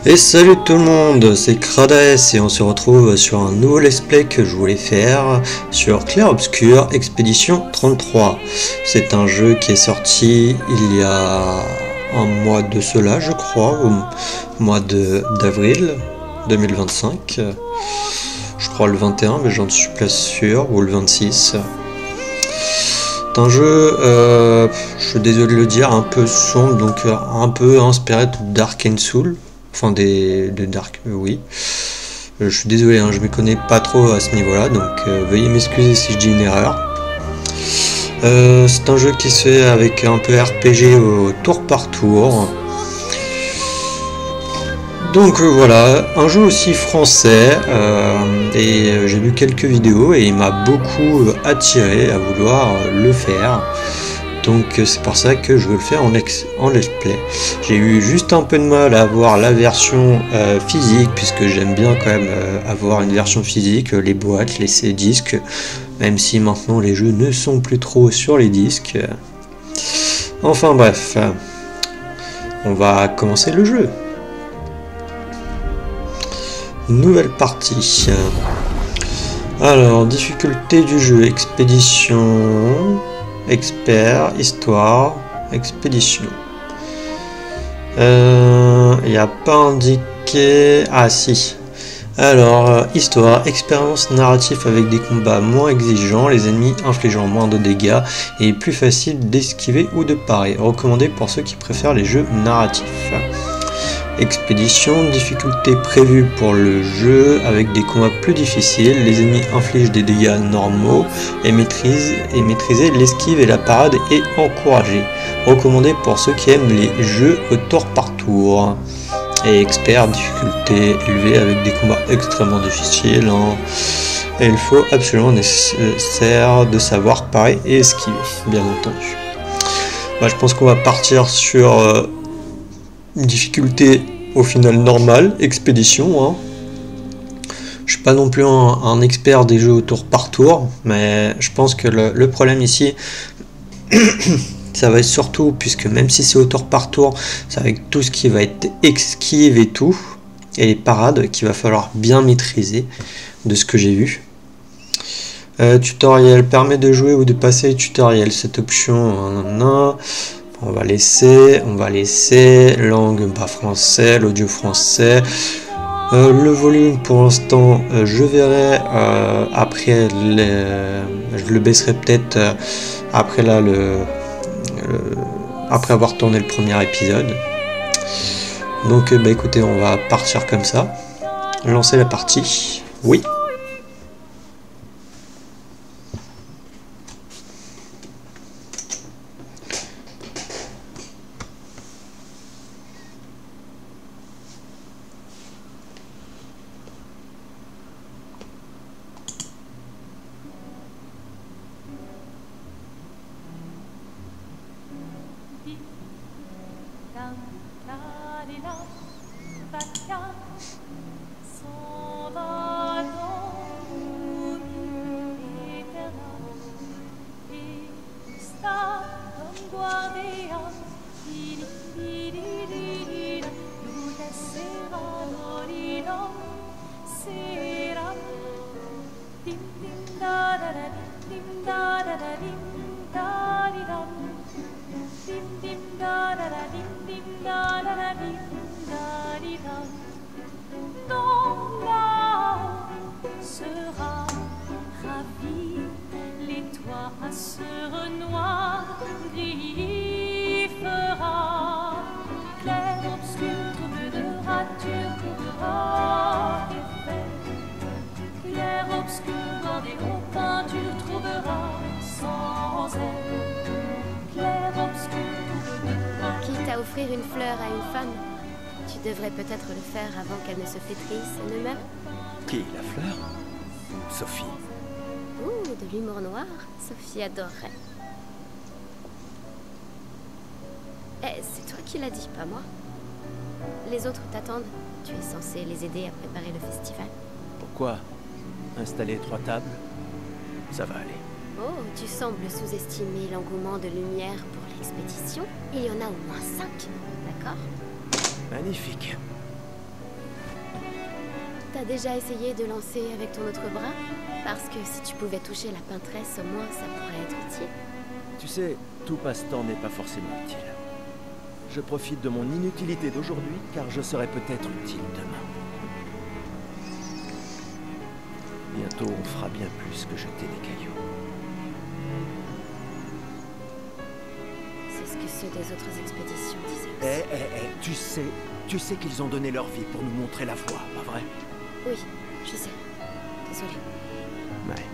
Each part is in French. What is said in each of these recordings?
Et salut tout le monde, c'est Krades et on se retrouve sur un nouveau let's play que je voulais faire sur Clair Obscur Expédition 33. C'est un jeu qui est sorti il y a un mois de cela, je crois, au mois d'avril 2025. Je crois le 21, mais j'en suis pas sûr, ou le 26. C'est un jeu, je suis désolé de le dire, un peu sombre, donc un peu inspiré de Dark and Soul. Enfin, de Dark, oui. Je suis désolé, hein, je ne me connais pas trop à ce niveau-là, donc veuillez m'excuser si je dis une erreur. C'est un jeu qui se fait avec un peu RPG au tour par tour. Donc voilà, un jeu aussi français, et j'ai vu quelques vidéos et il m'a beaucoup attiré à vouloir le faire. Donc c'est pour ça que je veux le faire en let's play. J'ai eu juste un peu de mal à avoir la version physique, puisque j'aime bien quand même avoir une version physique, les boîtes, les disques, même si maintenant les jeux ne sont plus trop sur les disques. Enfin bref, on va commencer le jeu. Nouvelle partie. Alors, difficulté du jeu, expédition... Expert, histoire, expédition. Il n'y a pas indiqué... Ah si. Alors, histoire, expérience narrative avec des combats moins exigeants, les ennemis infligeant moins de dégâts et plus facile d'esquiver ou de parer. Recommandé pour ceux qui préfèrent les jeux narratifs. Expédition, difficulté prévue pour le jeu avec des combats plus difficiles, les ennemis infligent des dégâts normaux et maîtriser l'esquive et la parade est encouragé. Recommandé pour ceux qui aiment les jeux au tour par tour. Et expert, difficulté élevée avec des combats extrêmement difficiles. Et il faut absolument nécessaire de savoir parer et esquiver, bien entendu. Je pense qu'on va partir sur... difficulté au final normale, expédition. Hein. Je suis pas non plus un expert des jeux au tour par tour, mais je pense que le problème ici, ça va être surtout, puisque même si c'est au tour par tour, c'est avec tout ce qui va être esquive et tout, et les parades qu'il va falloir bien maîtriser, de ce que j'ai vu. Tutoriel permet de jouer ou de passer les tutoriels. Cette option, on va laisser langue français, l'audio français, le volume pour l'instant je verrai après, je le baisserai peut-être après là après avoir tourné le premier épisode. Donc écoutez, on va partir comme ça, lancer la partie, oui. Offrir une fleur à une femme, tu devrais peut-être le faire avant qu'elle ne se flétrisse et ne meure. Qui, la fleur? Sophie. Ouh, de l'humour noir, Sophie adorerait. Eh, c'est toi qui l'as dit, pas moi. Les autres t'attendent. Tu es censé les aider à préparer le festival. Pourquoi? Installer 3 tables? Ça va aller. Oh, tu sembles sous-estimer l'engouement de lumière pour l'expédition. Il y en a au moins 5, d'accord? Magnifique. T'as déjà essayé de lancer avec ton autre bras? Parce que si tu pouvais toucher la peintresse, au moins ça pourrait être utile. Tu sais, tout passe-temps n'est pas forcément utile. Je profite de mon inutilité d'aujourd'hui, car je serai peut-être utile demain. Bientôt, on fera bien plus que jeter des cailloux. C'est ce que ceux des autres expéditions disaient aussi. Tu sais qu'ils ont donné leur vie pour nous montrer la voie, pas vrai? Oui, je sais. Désolée. Ouais.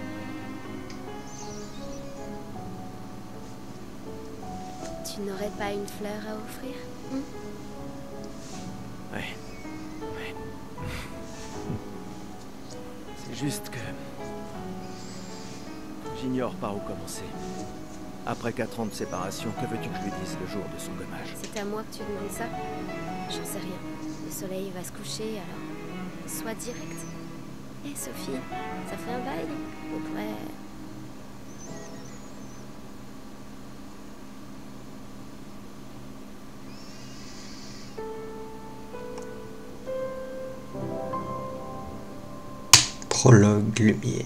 Tu n'aurais pas une fleur à offrir? Ouais. C'est juste que... j'ignore par où commencer. Après 4 ans de séparation, que veux-tu que je lui dise le jour de son gommage? C'est à moi que tu demandes ça? J'en sais rien. Le soleil va se coucher, alors... sois direct. Hé, Sophie, ça fait un bail. On pourrait... Prologue lumière.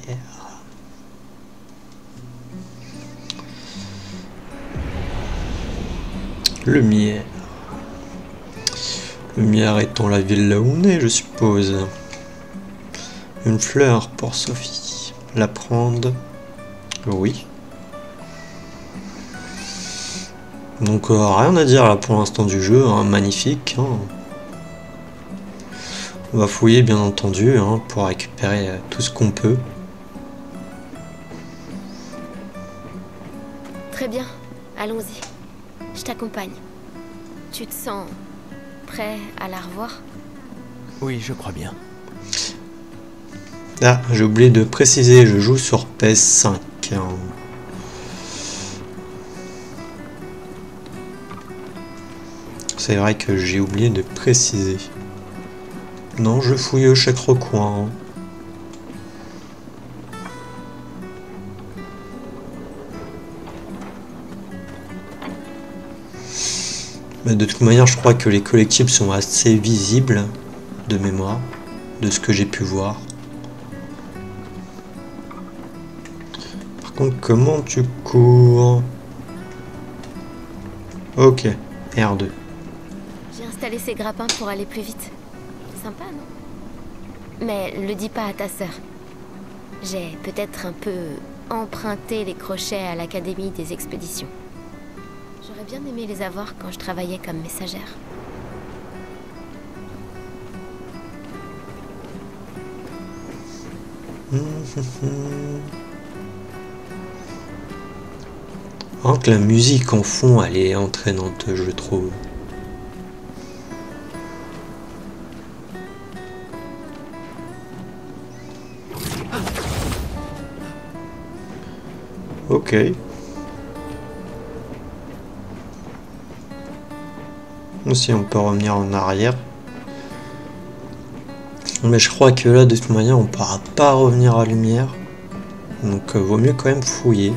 Lumière. Lumière étant la ville là où on est, je suppose. Une fleur pour Sophie. La prendre. Oui. Donc rien à dire là pour l'instant du jeu, hein, magnifique. Hein. On va fouiller bien entendu hein, pour récupérer tout ce qu'on peut. Très bien, allons-y. Je t'accompagne. Tu te sens prêt à la revoir? Oui, je crois bien. Ah, j'ai oublié de préciser, je joue sur PS5. Hein. C'est vrai que j'ai oublié de préciser. Non, je fouille chaque recoin. Hein. Mais de toute manière, je crois que les collectibles sont assez visibles de mémoire, de ce que j'ai pu voir. Par contre, comment tu cours? Ok, R2. J'ai installé ces grappins pour aller plus vite. Sympa, non? Mais le dis pas à ta sœur. J'ai peut-être un peu emprunté les crochets à l'Académie des expéditions. J'aurais bien aimé les avoir quand je travaillais comme messagère. Alors que la musique en fond, elle est entraînante, je trouve. Ok. Si on peut revenir en arrière. Mais je crois que là, de toute manière, on ne pourra pas revenir à lumière. Donc, vaut mieux quand même fouiller.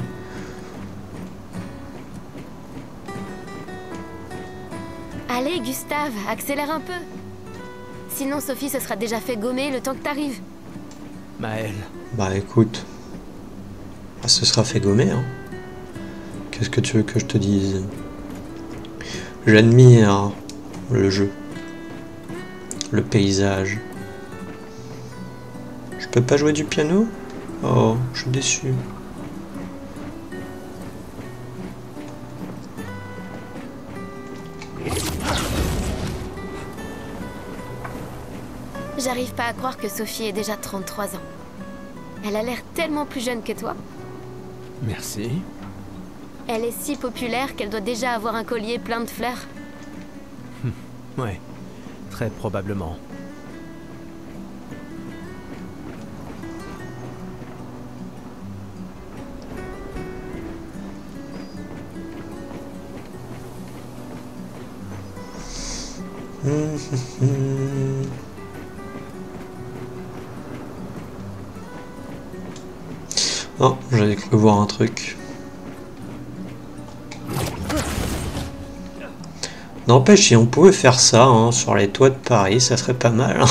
Allez, Gustave, accélère un peu. Sinon, Sophie se sera déjà fait gommer le temps que t'arrives. Maëlle. Bah écoute, ce sera fait gommer. Hein. Qu'est-ce que tu veux que je te dise? J'admire le jeu, le paysage. Je peux pas jouer du piano? Oh, je suis déçu. J'arrive pas à croire que Sophie ait déjà 33 ans. Elle a l'air tellement plus jeune que toi. Merci. Elle est si populaire qu'elle doit déjà avoir un collier plein de fleurs. Ouais, très probablement. Oh, j'avais cru voir un truc. N'empêche, si on pouvait faire ça hein, sur les toits de Paris, ça serait pas mal.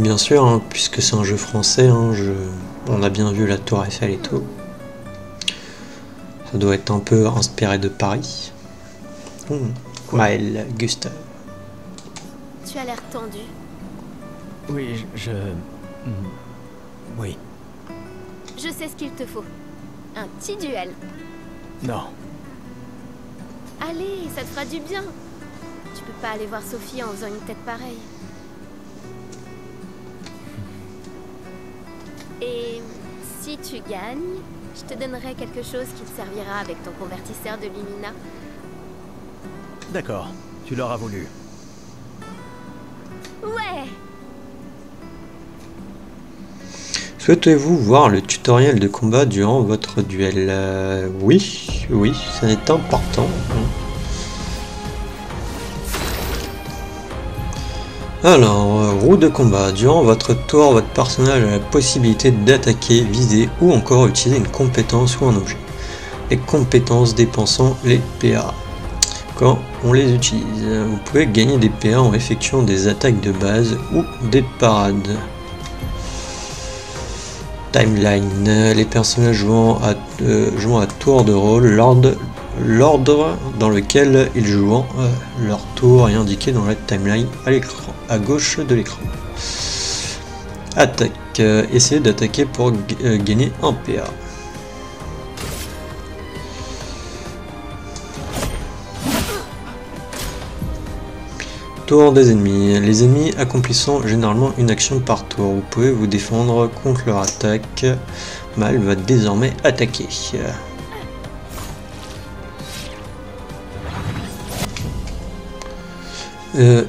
bien sûr, hein, puisque c'est un jeu français, hein, on a bien vu la Tour Eiffel et tout. Ça doit être un peu inspiré de Paris. Maël, Gustave. Tu as l'air tendu. Oui, Oui. Je sais ce qu'il te faut. Un petit duel. Non. Allez, ça te fera du bien. Tu peux pas aller voir Sophie en faisant une tête pareille. Et si tu gagnes, je te donnerai quelque chose qui te servira avec ton convertisseur de Lumina. D'accord, tu l'auras voulu. Ouais! Souhaitez-vous voir le tutoriel de combat durant votre duel? Oui, ça est important. Alors, roue de combat. Durant votre tour, votre personnage a la possibilité d'attaquer, viser ou encore utiliser une compétence ou un objet. Les compétences dépensant les PA. Quand on les utilise, vous pouvez gagner des PA en effectuant des attaques de base ou des parades. Timeline. Les personnages jouant à tour de rôle, l'ordre dans lequel ils jouent leur tour est indiqué dans la timeline à l'écran, à gauche de l'écran. Attaque. Essayez d'attaquer pour gagner un PA. Tour des ennemis. Les ennemis accomplissant généralement une action par tour. Vous pouvez vous défendre contre leur attaque. Mal va désormais attaquer.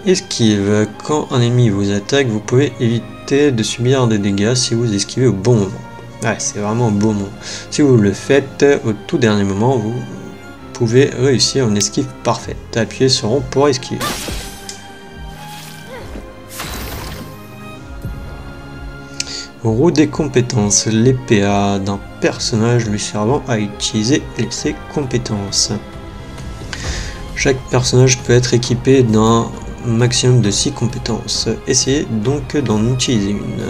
Esquive. Quand un ennemi vous attaque, vous pouvez éviter de subir des dégâts si vous esquivez au bon moment. Ouais, c'est vraiment au bon moment. Si vous le faites au tout dernier moment, vous pouvez réussir une esquive parfaite. Appuyez sur rond pour esquiver. Roue des compétences. Les PA d'un personnage lui servant à utiliser ses compétences. Chaque personnage peut être équipé d'un maximum de 6 compétences. Essayez donc d'en utiliser une.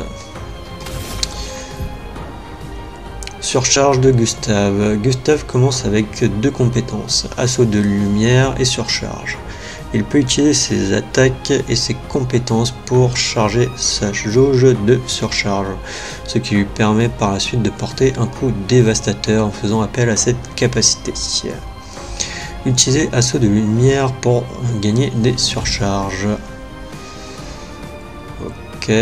Surcharge de Gustave. Gustave commence avec 2 compétences, assaut de lumière et surcharge. Il peut utiliser ses attaques et ses compétences pour charger sa jauge de surcharge, ce qui lui permet par la suite de porter un coup dévastateur en faisant appel à cette capacité. Utilisez assaut de lumière pour gagner des surcharges. Ok.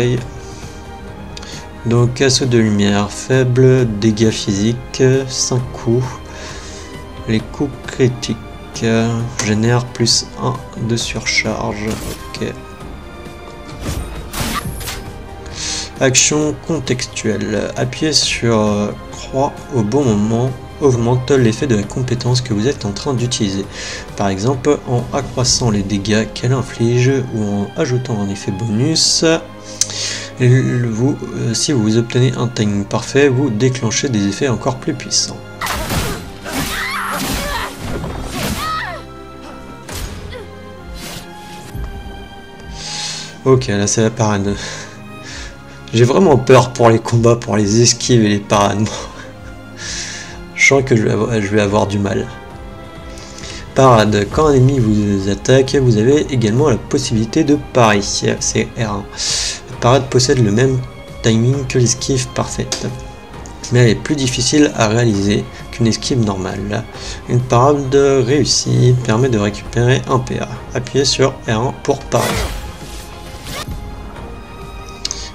Donc assaut de lumière, faible dégâts physiques, 5 coups. Les coups critiques génère plus 1 de surcharge. Ok. Action contextuelle. Appuyez sur croix au bon moment augmente l'effet de la compétence que vous êtes en train d'utiliser. Par exemple en accroissant les dégâts qu'elle inflige ou en ajoutant un effet bonus. Si vous obtenez un timing parfait, vous déclenchez des effets encore plus puissants. Ok, là c'est la parade. J'ai vraiment peur pour les combats, pour les esquives et les parades. Je sens que je vais avoir du mal. Parade. Quand un ennemi vous attaque, vous avez également la possibilité de parer. C'est R1. La parade possède le même timing que l'esquive parfaite, mais elle est plus difficile à réaliser qu'une esquive normale. Une parade réussie permet de récupérer un PA. Appuyez sur R1 pour parer.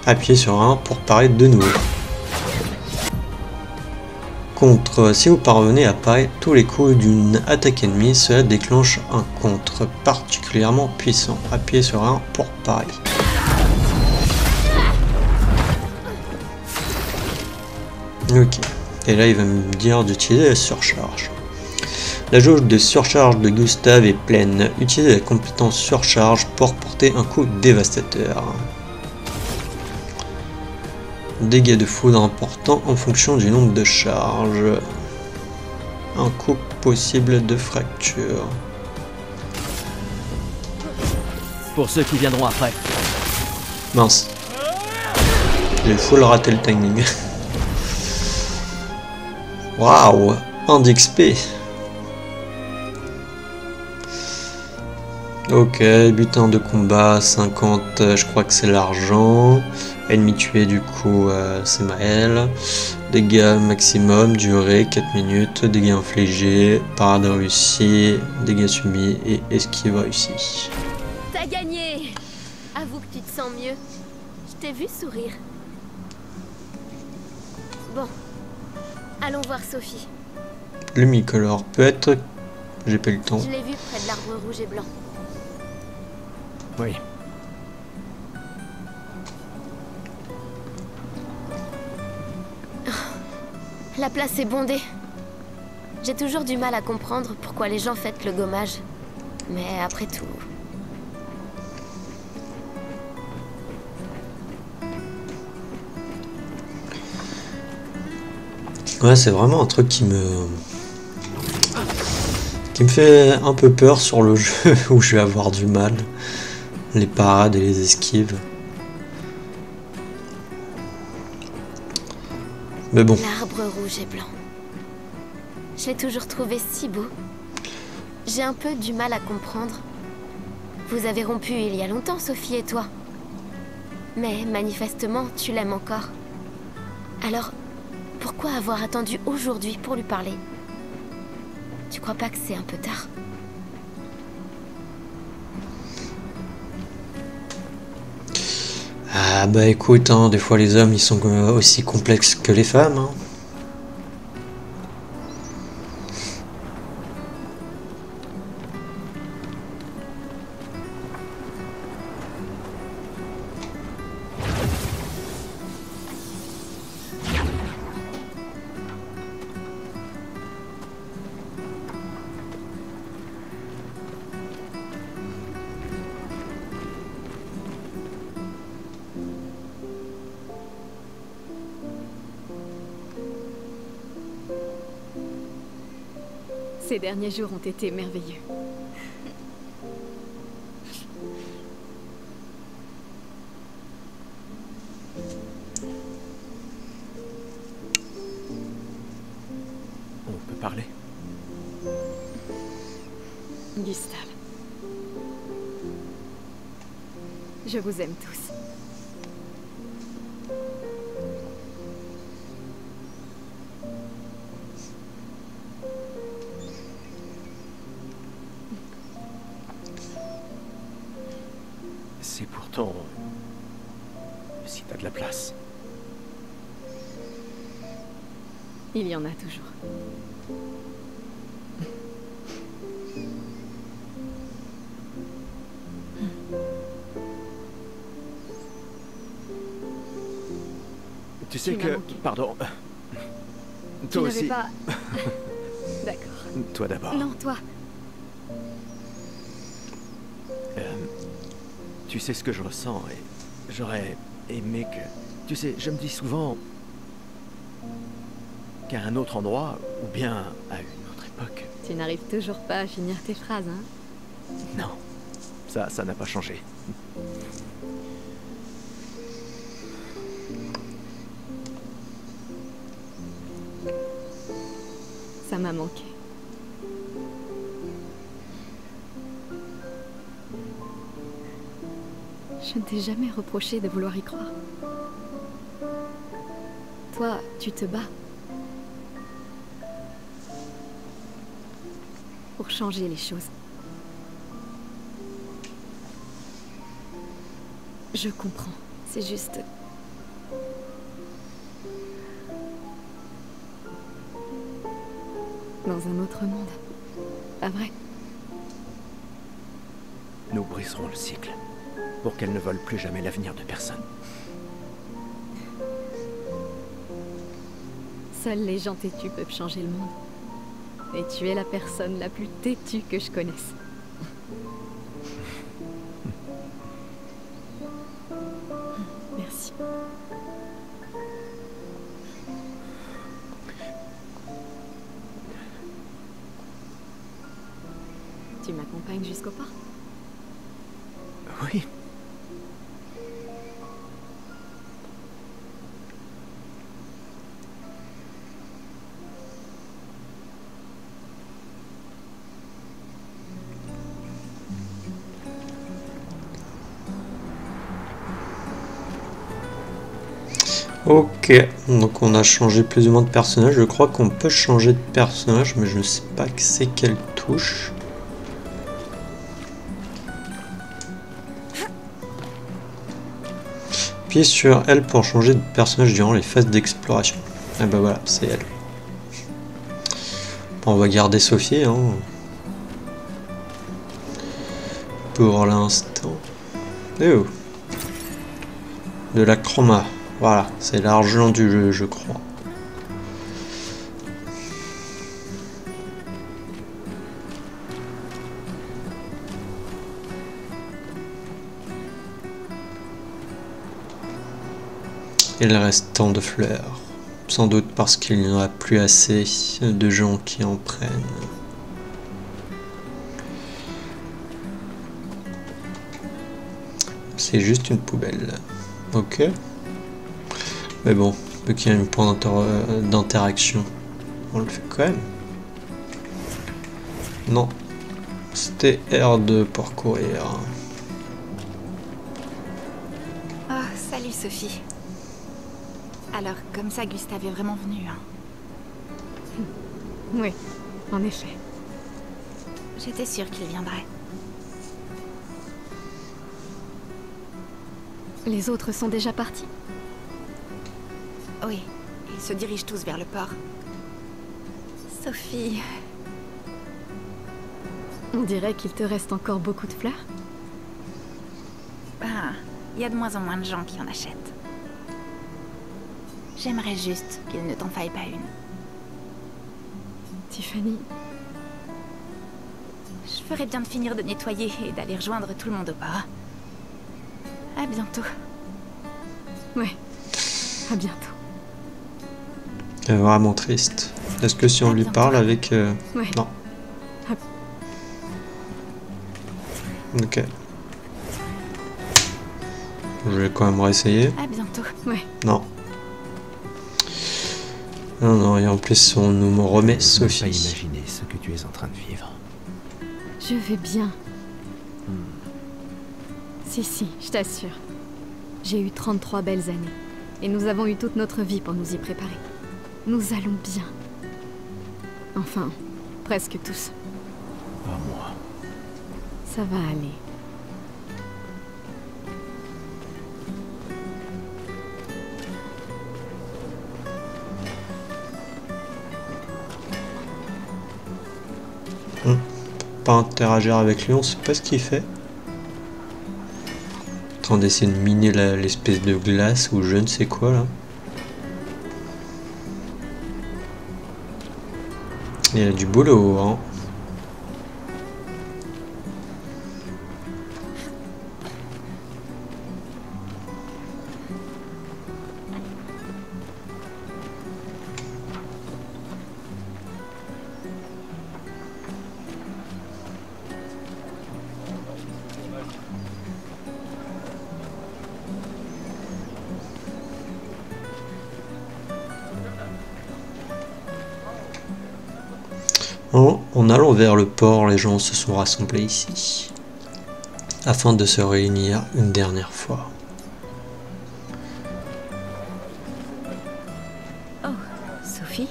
Appuyez sur 1 pour parer de nouveau. Contre. Si vous parvenez à parer tous les coups d'une attaque ennemie, cela déclenche un contre particulièrement puissant. Appuyez sur 1 pour parer. Ok. Et là il va me dire d'utiliser la surcharge. La jauge de surcharge de Gustave est pleine. Utilisez la compétence surcharge pour porter un coup dévastateur. Dégâts de foudre importants en fonction du nombre de charges. Un coup possible de fracture. Pour ceux qui viendront après. Mince. J'ai full raté le timing. Waouh, 1 d'XP. Ok, butin de combat 50, je crois que c'est l'argent. Ennemi tué, du coup, c'est Maël. Dégâts maximum, durée 4 minutes. Dégâts infligés, parade réussie, dégâts subis et esquive réussie. T'as gagné! Avoue que tu te sens mieux. Je t'ai vu sourire. Bon, allons voir Sophie. Le mi-colore peut être... J'ai pas eu le temps. Je l'ai vue près de l'arbre rouge et blanc. Oui. La place est bondée. J'ai toujours du mal à comprendre pourquoi les gens fêtent le gommage. Mais après tout... Ouais, c'est vraiment un truc qui me fait un peu peur sur le jeu où je vais avoir du mal. Les parades et les esquives. Mais bon. L'arbre rouge et blanc. Je l'ai toujours trouvé si beau. J'ai un peu du mal à comprendre. Vous avez rompu il y a longtemps, Sophie et toi. Mais manifestement, tu l'aimes encore. Alors, pourquoi avoir attendu aujourd'hui pour lui parler? Tu crois pas que c'est un peu tard? Ah bah écoute, hein, des fois les hommes ils sont aussi complexes que les femmes. Hein. Ces derniers jours ont été merveilleux. On peut parler? Gustave. Je vous aime tous. C'est pourtant... si t'as de la place. Il y en a toujours. Tu sais Tu m'as que... manqué. Pardon. Tu Toi n'avais aussi. pas... D'accord. Toi d'abord. Non, toi. Tu sais ce que je ressens et j'aurais aimé que... Tu sais, je me dis souvent qu'à un autre endroit, ou bien à une autre époque... Tu n'arrives toujours pas à finir tes phrases, hein? Non, ça n'a pas changé. Ça m'a manqué. Je ne t'ai jamais reproché de vouloir y croire. Toi, tu te bats. Pour changer les choses. Je comprends. C'est juste... dans un autre monde. Pas vrai? Nous briserons le cycle, pour qu'elle ne vole plus jamais l'avenir de personne. Seuls les gens têtus peuvent changer le monde. Et tu es la personne la plus têtue que je connaisse. Merci. Tu m'accompagnes jusqu'au port? Oui. Ok, donc on a changé plus ou moins de personnage. Je crois qu'on peut changer de personnage, mais je ne sais pas que c'est quelle touche. Puis sur elle pour changer de personnage durant les phases d'exploration. Et ben voilà, c'est elle. On va garder Sophie, hein, pour l'instant. Oh. De la chroma. Voilà, c'est l'argent du jeu, je crois. Et le restant de fleurs. Sans doute parce qu'il n'y en a plus assez de gens qui en prennent. C'est juste une poubelle. Ok. Mais bon, vu qu'il y a un point d'interaction, on le fait quand même. Non. C'était R2 pour courir. Oh, salut Sophie. Alors, comme ça, Gustave est vraiment venu, hein? Oui, en effet. J'étais sûre qu'il viendrait. Les autres sont déjà partis? Oui, ils se dirigent tous vers le port. Sophie... On dirait qu'il te reste encore beaucoup de fleurs. Ben, il y a de moins en moins de gens qui en achètent. J'aimerais juste qu'il ne t'en faille pas une. Tiffany... Je ferais bien de finir de nettoyer et d'aller rejoindre tout le monde au port. À bientôt. Ouais, à bientôt. C'est vraiment triste. Est-ce que si on lui parle avec... Ouais. Non. Ok. Je vais quand même réessayer. À bientôt. Ouais. Non. Non, non, et en plus on nous remet Je ne peux pas Sophie. imaginer ce que tu es en train de vivre. Je vais bien. Si, je t'assure. J'ai eu 33 belles années. Et nous avons eu toute notre vie pour nous y préparer. Nous allons bien. Enfin, presque tous. Pas moi. Ça va aller. Pas interagir avec lui, on sait pas ce qu'il fait. En train d'essayer de miner l'espèce de glace ou je ne sais quoi là. Il y a du boulot, hein. En allant vers le port, les gens se sont rassemblés ici, afin de se réunir une dernière fois. Oh, Sophie,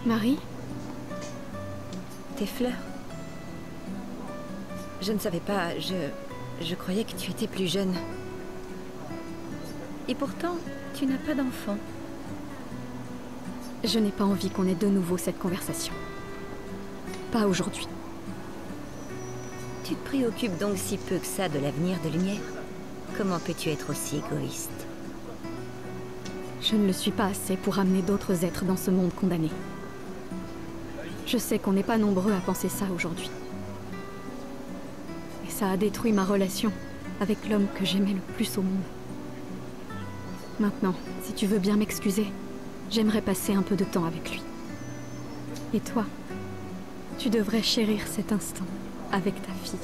Marie? tes fleurs. Je ne savais pas, je croyais que tu étais plus jeune. Et pourtant, tu n'as pas d'enfant. Je n'ai pas envie qu'on ait de nouveau cette conversation. Pas aujourd'hui. Tu te préoccupes donc si peu que ça de l'avenir de Lumière? Comment peux-tu être aussi égoïste? Je ne le suis pas assez pour amener d'autres êtres dans ce monde condamné. Je sais qu'on n'est pas nombreux à penser ça aujourd'hui. Et ça a détruit ma relation avec l'homme que j'aimais le plus au monde. Maintenant, si tu veux bien m'excuser, j'aimerais passer un peu de temps avec lui. Et toi, tu devrais chérir cet instant avec ta fille.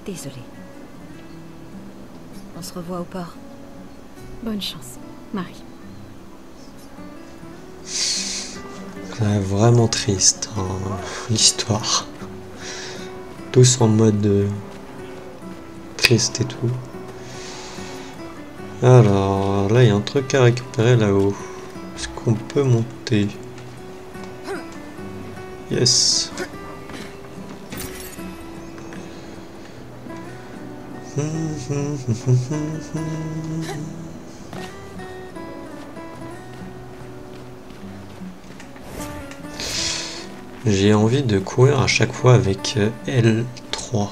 Désolée. On se revoit au port. Bonne chance, Marie. C'est vraiment triste, hein, l'histoire. Tous en mode triste et tout. Alors, là, il y a un truc à récupérer là-haut. Est-ce qu'on peut monter? Yes. J'ai envie de courir à chaque fois avec L3.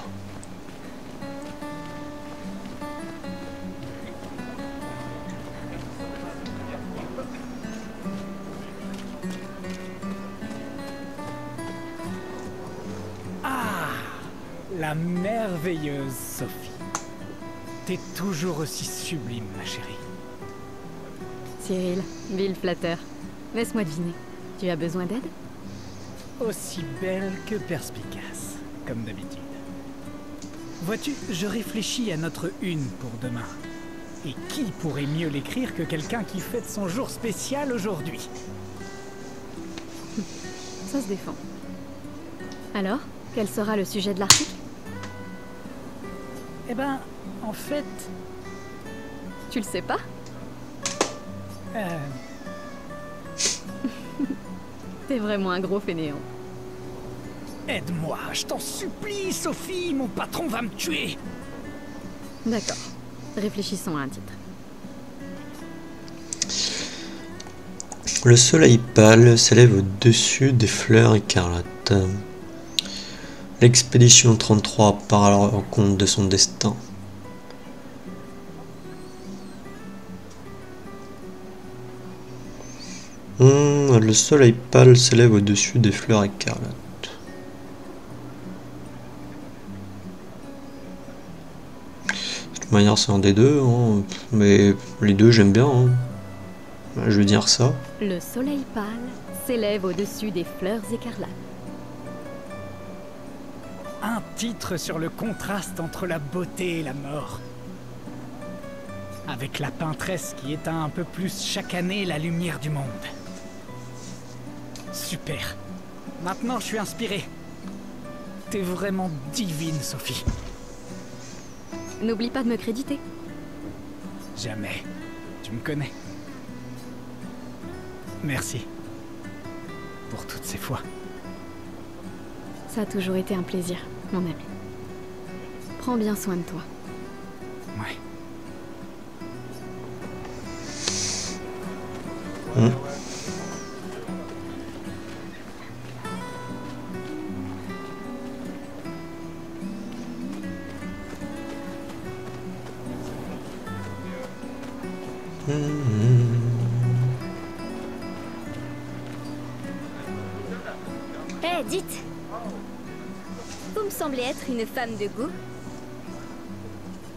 La merveilleuse Sophie. T'es toujours aussi sublime, ma chérie. Cyril, vil flatteur. Laisse-moi deviner. Tu as besoin d'aide? Aussi belle que perspicace, comme d'habitude. Vois-tu, je réfléchis à notre une pour demain. Et qui pourrait mieux l'écrire que quelqu'un qui fête son jour spécial aujourd'hui? Ça se défend. Alors, quel sera le sujet de l'article? Eh ben, en fait... Tu le sais pas? T'es vraiment un gros fainéant. Aide-moi, je t'en supplie, Sophie, mon patron va me tuer. D'accord. Réfléchissons à un titre. Le soleil pâle s'élève au-dessus des fleurs écarlates. L'expédition 33 part à la rencontre de son destin. Le soleil pâle s'élève au-dessus des fleurs écarlates. De toute manière, c'est un des deux, hein. Mais les deux, j'aime bien. Hein. Je veux dire ça. Le soleil pâle s'élève au-dessus des fleurs écarlates. Un titre sur le contraste entre la beauté et la mort. Avec la peintresse qui éteint un peu plus chaque année la lumière du monde. Super. Maintenant, je suis inspiré. T'es vraiment divine, Sophie. N'oublie pas de me créditer. Jamais. Tu me connais. Merci. Pour toutes ces fois. Ça a toujours été un plaisir, mon ami. Prends bien soin de toi. Ouais. Eh, dites! Vous me semblez être une femme de goût.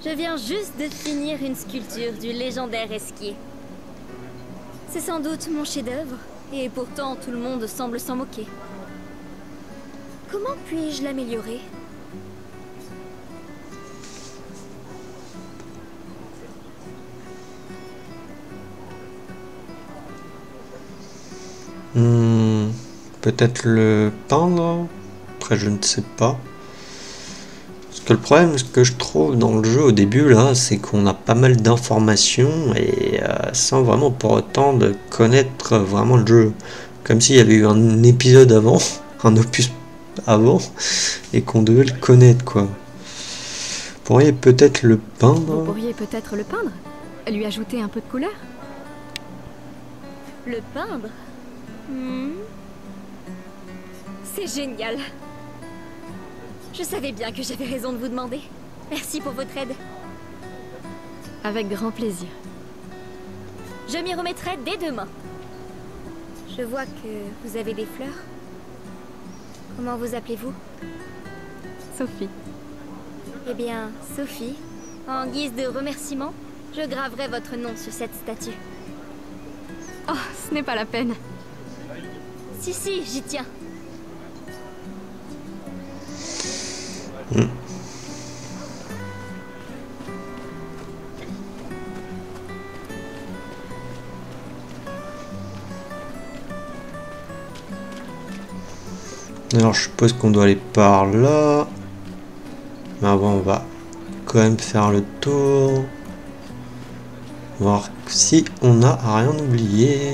Je viens juste de finir une sculpture du légendaire Esquier. C'est sans doute mon chef-d'œuvre, et pourtant tout le monde semble s'en moquer. Comment puis-je l'améliorer? Peut-être le peindre. Après, je ne sais pas. Parce que le problème, ce que je trouve dans le jeu au début, là, c'est qu'on a pas mal d'informations et sans vraiment pour autant de connaître vraiment le jeu. Comme s'il y avait eu un épisode avant, un opus avant, et qu'on devait le connaître, quoi. Vous pourriez peut-être le peindre. Vous pourriez peut-être le peindre? Lui ajouter un peu de couleur? Le peindre? C'est génial. Je savais bien que j'avais raison de vous demander. Merci pour votre aide. Avec grand plaisir. Je m'y remettrai dès demain. Je vois que vous avez des fleurs. Comment vous appelez-vous? Sophie. Eh bien, Sophie, en guise de remerciement, je graverai votre nom sur cette statue. Oh, ce n'est pas la peine. Si, j'y tiens. Alors je suppose qu'on doit aller par là. Mais avant on va quand même faire le tour. Voir si on n'a rien oublié.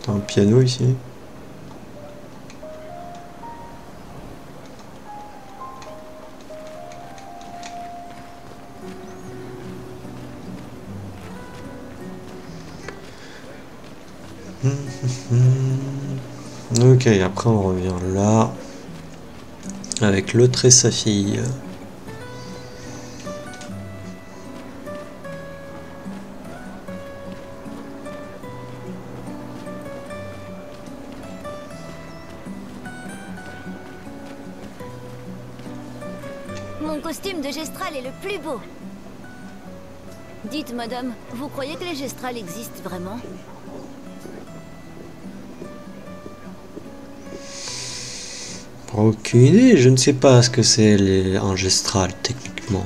T'as un piano ici. Ok, après on revient là avec l'autre et sa fille. Mon costume de Gestral est le plus beau. Dites, madame, vous croyez que les Gestrals existent vraiment? Aucune idée, je ne sais pas ce que c'est un gestral techniquement.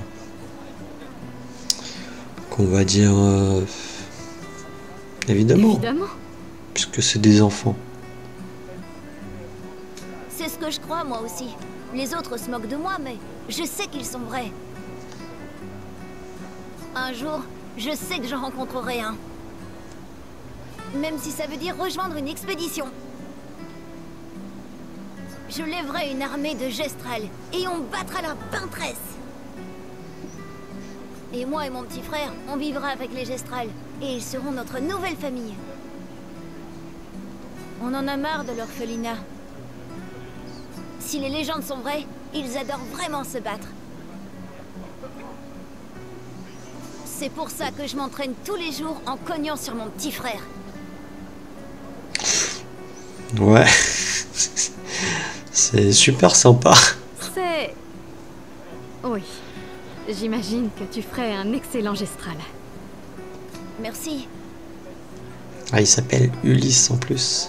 Qu'on va dire évidemment, Évidemment. puisque c'est des enfants. C'est ce que je crois, moi aussi. Les autres se moquent de moi, mais je sais qu'ils sont vrais. Un jour, je sais que j'en rencontrerai un. Même si ça veut dire rejoindre une expédition. Je lèverai une armée de Gestral et on battra la peintresse. Et moi et mon petit frère, on vivra avec les Gestral et ils seront notre nouvelle famille. On en a marre de l'orphelinat. Si les légendes sont vraies, ils adorent vraiment se battre. C'est pour ça que je m'entraîne tous les jours en cognant sur mon petit frère. Ouais. C'est super sympa. C'est... Oui. J'imagine que tu ferais un excellent gestral. Merci. Ah, il s'appelle Ulysse en plus.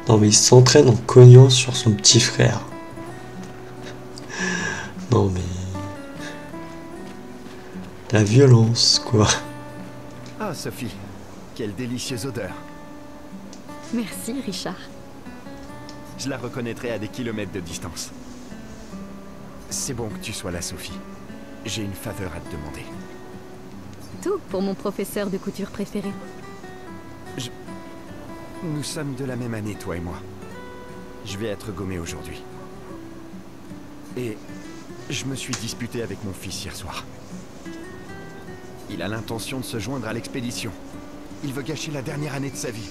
Non mais il s'entraîne en cognant sur son petit frère. Non mais... La violence, quoi. Ah, Sophie, quelle délicieuse odeur. Merci, Richard. Je la reconnaîtrai à des kilomètres de distance. C'est bon que tu sois là, Sophie. J'ai une faveur à te demander. Tout pour mon professeur de couture préféré. Nous sommes de la même année, toi et moi. Je vais être gommé aujourd'hui. Et je me suis disputé avec mon fils hier soir. Il a l'intention de se joindre à l'expédition. Il veut gâcher la dernière année de sa vie.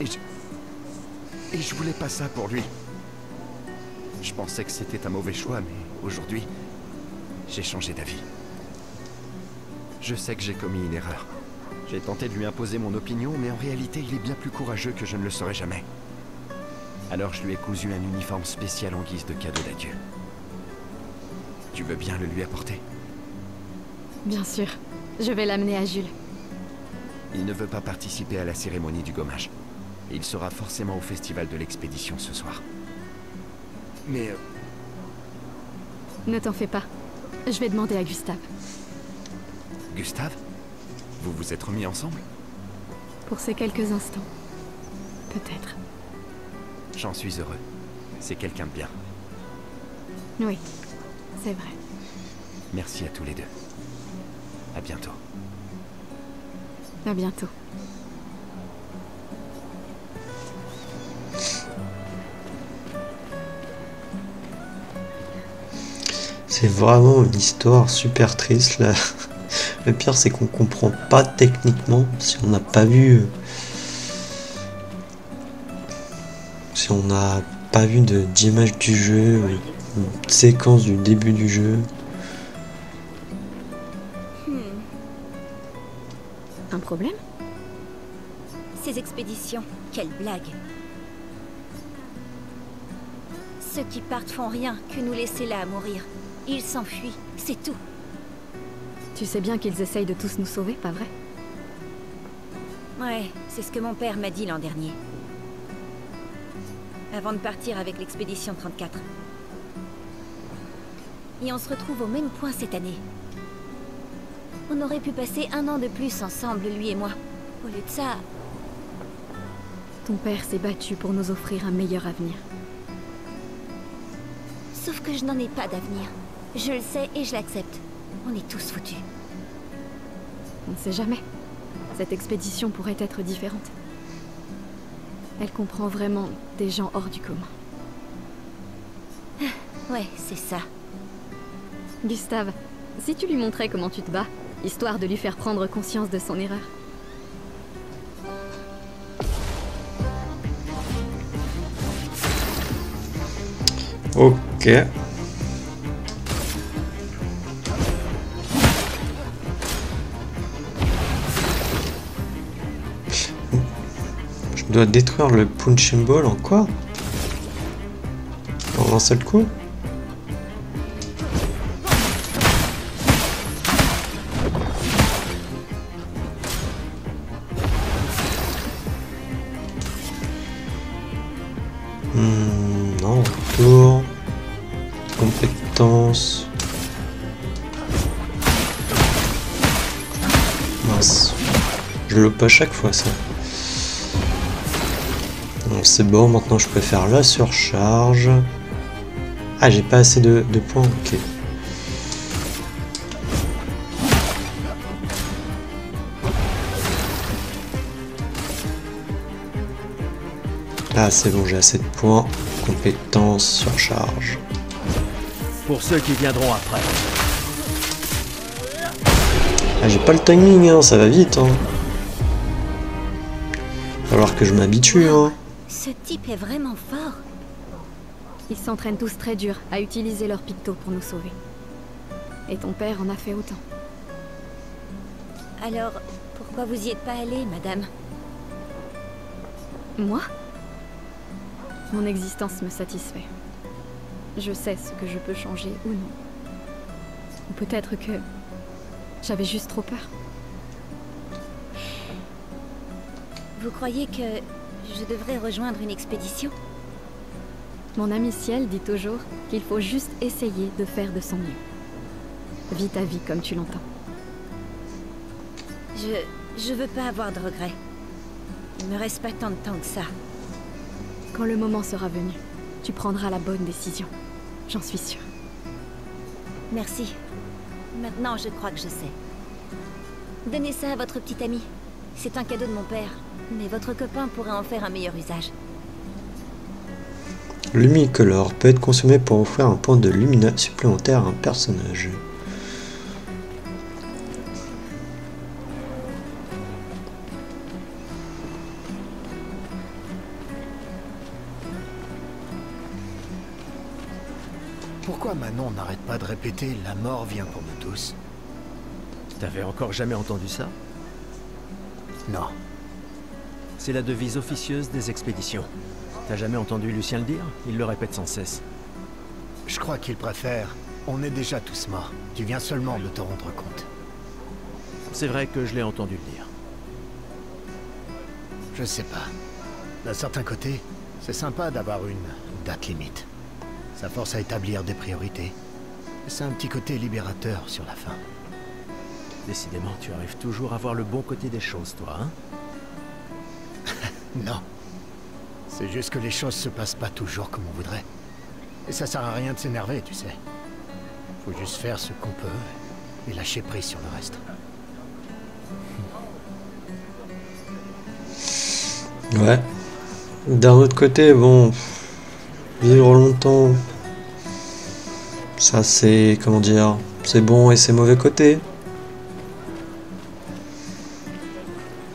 Et je voulais pas ça pour lui. Je pensais que c'était un mauvais choix, mais aujourd'hui, j'ai changé d'avis. Je sais que j'ai commis une erreur. J'ai tenté de lui imposer mon opinion, mais en réalité, il est bien plus courageux que je ne le serais jamais. Alors je lui ai cousu un uniforme spécial en guise de cadeau d'adieu. Tu veux bien le lui apporter? Bien sûr. Je vais l'amener à Jules. Il ne veut pas participer à la cérémonie du gommage. Il sera forcément au festival de l'expédition ce soir. Mais... Ne t'en fais pas. Je vais demander à Gustave. Gustave? Vous vous êtes remis ensemble? Pour ces quelques instants. Peut-être. J'en suis heureux. C'est quelqu'un de bien. Oui, c'est vrai. Merci à tous les deux. À bientôt. À bientôt. C'est vraiment une histoire super triste là. Le pire c'est qu'on comprend pas techniquement si on n'a pas vu. Si on n'a pas vu d'image du jeu, une séquence du début du jeu. Un problème? Ces expéditions, quelle blague. Ceux qui partent font rien que nous laisser là à mourir. Ils s'enfuient, c'est tout. Tu sais bien qu'ils essayent de tous nous sauver, pas vrai? Ouais, c'est ce que mon père m'a dit l'an dernier. Avant de partir avec l'expédition 34. Et on se retrouve au même point cette année. On aurait pu passer un an de plus ensemble, lui et moi. Au lieu de ça, Ton père s'est battu pour nous offrir un meilleur avenir. sauf que je n'en ai pas d'avenir. Je le sais et je l'accepte. On est tous foutus. On ne sait jamais. Cette expédition pourrait être différente. Elle comprend vraiment des gens hors du commun. Ouais, c'est ça. Gustave, si tu lui montrais comment tu te bats, histoire de lui faire prendre conscience de son erreur. Ok. Je dois détruire le punching ball en quoi? En un seul coup? Non, retour. Compétence. Mince. Je le loupe à chaque fois ça. Bon, c'est bon, maintenant je peux faire la surcharge. Ah, j'ai pas assez de points, ok. Ah, c'est bon, j'ai assez de points. Compétence, surcharge. Pour ceux qui viendront après. Ah, j'ai pas le timing, hein, ça va vite. Hein. Va falloir que je m'habitue. Hein. Ce type est vraiment fort. Ils s'entraînent tous très dur à utiliser leur picto pour nous sauver. Et ton père en a fait autant. Alors, pourquoi vous y êtes pas allé, madame? Moi? Mon existence me satisfait. Je sais ce que je peux changer ou non. Ou peut-être que j'avais juste trop peur. Vous croyez que je devrais rejoindre une expédition? Mon ami Ciel dit toujours qu'il faut juste essayer de faire de son mieux. Vis ta vie comme tu l'entends. Je veux pas avoir de regrets. Il me reste pas tant de temps que ça. Quand le moment sera venu, tu prendras la bonne décision. J'en suis sûre. Merci. Maintenant, je crois que je sais. Donnez ça à votre petit ami. C'est un cadeau de mon père. Mais votre copain pourrait en faire un meilleur usage. Lumicolor peut être consommé pour offrir un point de lumina supplémentaire à un personnage. Pourquoi Manon n'arrête pas de répéter « la mort vient pour nous tous » ? T'avais encore jamais entendu ça? Non. C'est la devise officieuse des expéditions. T'as jamais entendu Lucien le dire? Il le répète sans cesse. Je crois qu'il préfère « on est déjà tous morts, tu viens seulement de te rendre compte ». C'est vrai que je l'ai entendu le dire. Je sais pas. D'un certain côté, c'est sympa d'avoir une date limite. Ça force à établir des priorités. C'est un petit côté libérateur sur la fin. Décidément, tu arrives toujours à voir le bon côté des choses, toi, hein? Non. C'est juste que les choses se passent pas toujours comme on voudrait. Et ça sert à rien de s'énerver, tu sais. Faut juste faire ce qu'on peut et lâcher prise sur le reste. Ouais. D'un autre côté, bon... Vivre longtemps... Ça c'est... comment dire... C'est bon et c'est mauvais côté.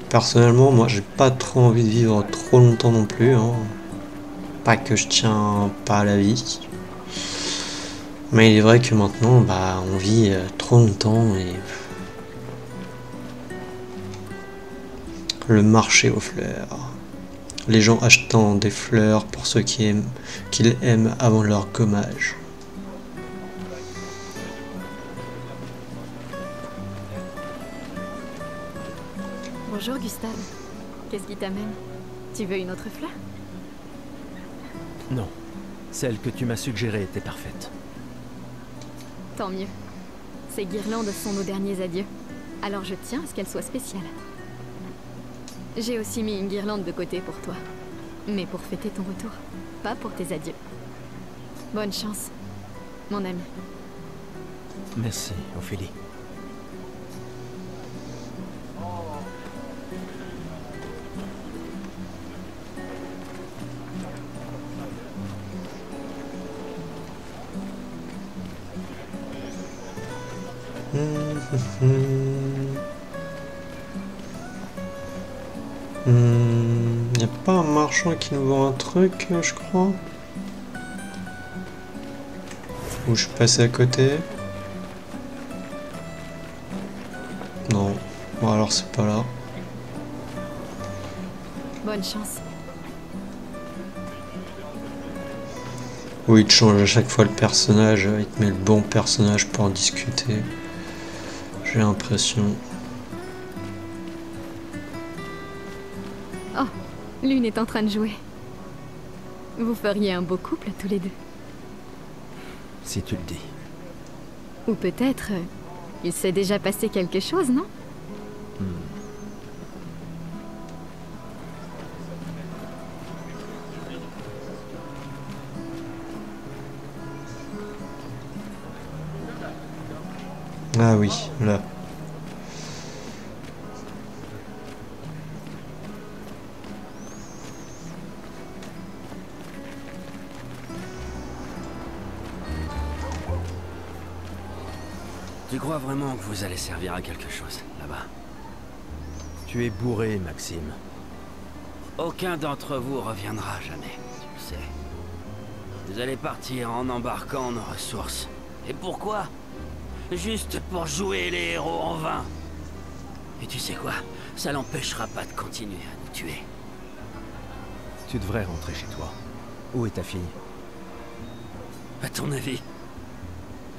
Personnellement, moi j'ai pas trop envie de vivre trop longtemps non plus. Hein. Pas que je tiens pas à la vie. Mais il est vrai que maintenant, bah, on vit trop longtemps et... Le marché aux fleurs. Les gens achetant des fleurs pour ceux qu'ils aiment avant leur gommage. Bonjour Gustave. Qu'est-ce qui t'amène? Tu veux une autre fleur? Non. Celle que tu m'as suggérée était parfaite. Tant mieux. Ces guirlandes sont nos derniers adieux. Alors je tiens à ce qu'elles soient spéciales. J'ai aussi mis une guirlande de côté pour toi. Mais pour fêter ton retour, pas pour tes adieux. Bonne chance, mon ami. Merci, Ophélie. Y a pas un marchand qui nous vend un truc, je crois. Ou je suis passé à côté. Non. Bon alors c'est pas là. Bonne chance. Oui, il te change à chaque fois le personnage, il te met le bon personnage pour en discuter. J'ai l'impression. Oh, l'une est en train de jouer. Vous feriez un beau couple tous les deux. Si tu le dis. Ou peut-être, il s'est déjà passé quelque chose, non? Ah oui, là. Tu crois vraiment que vous allez servir à quelque chose, là-bas? Tu es bourré, Maxime. Aucun d'entre vous reviendra jamais, tu le sais. Vous allez partir en embarquant nos ressources. Et pourquoi? Juste pour jouer les héros en vain. Et tu sais quoi? Ça l'empêchera pas de continuer à nous tuer. Tu devrais rentrer chez toi. Où est ta fille? À ton avis?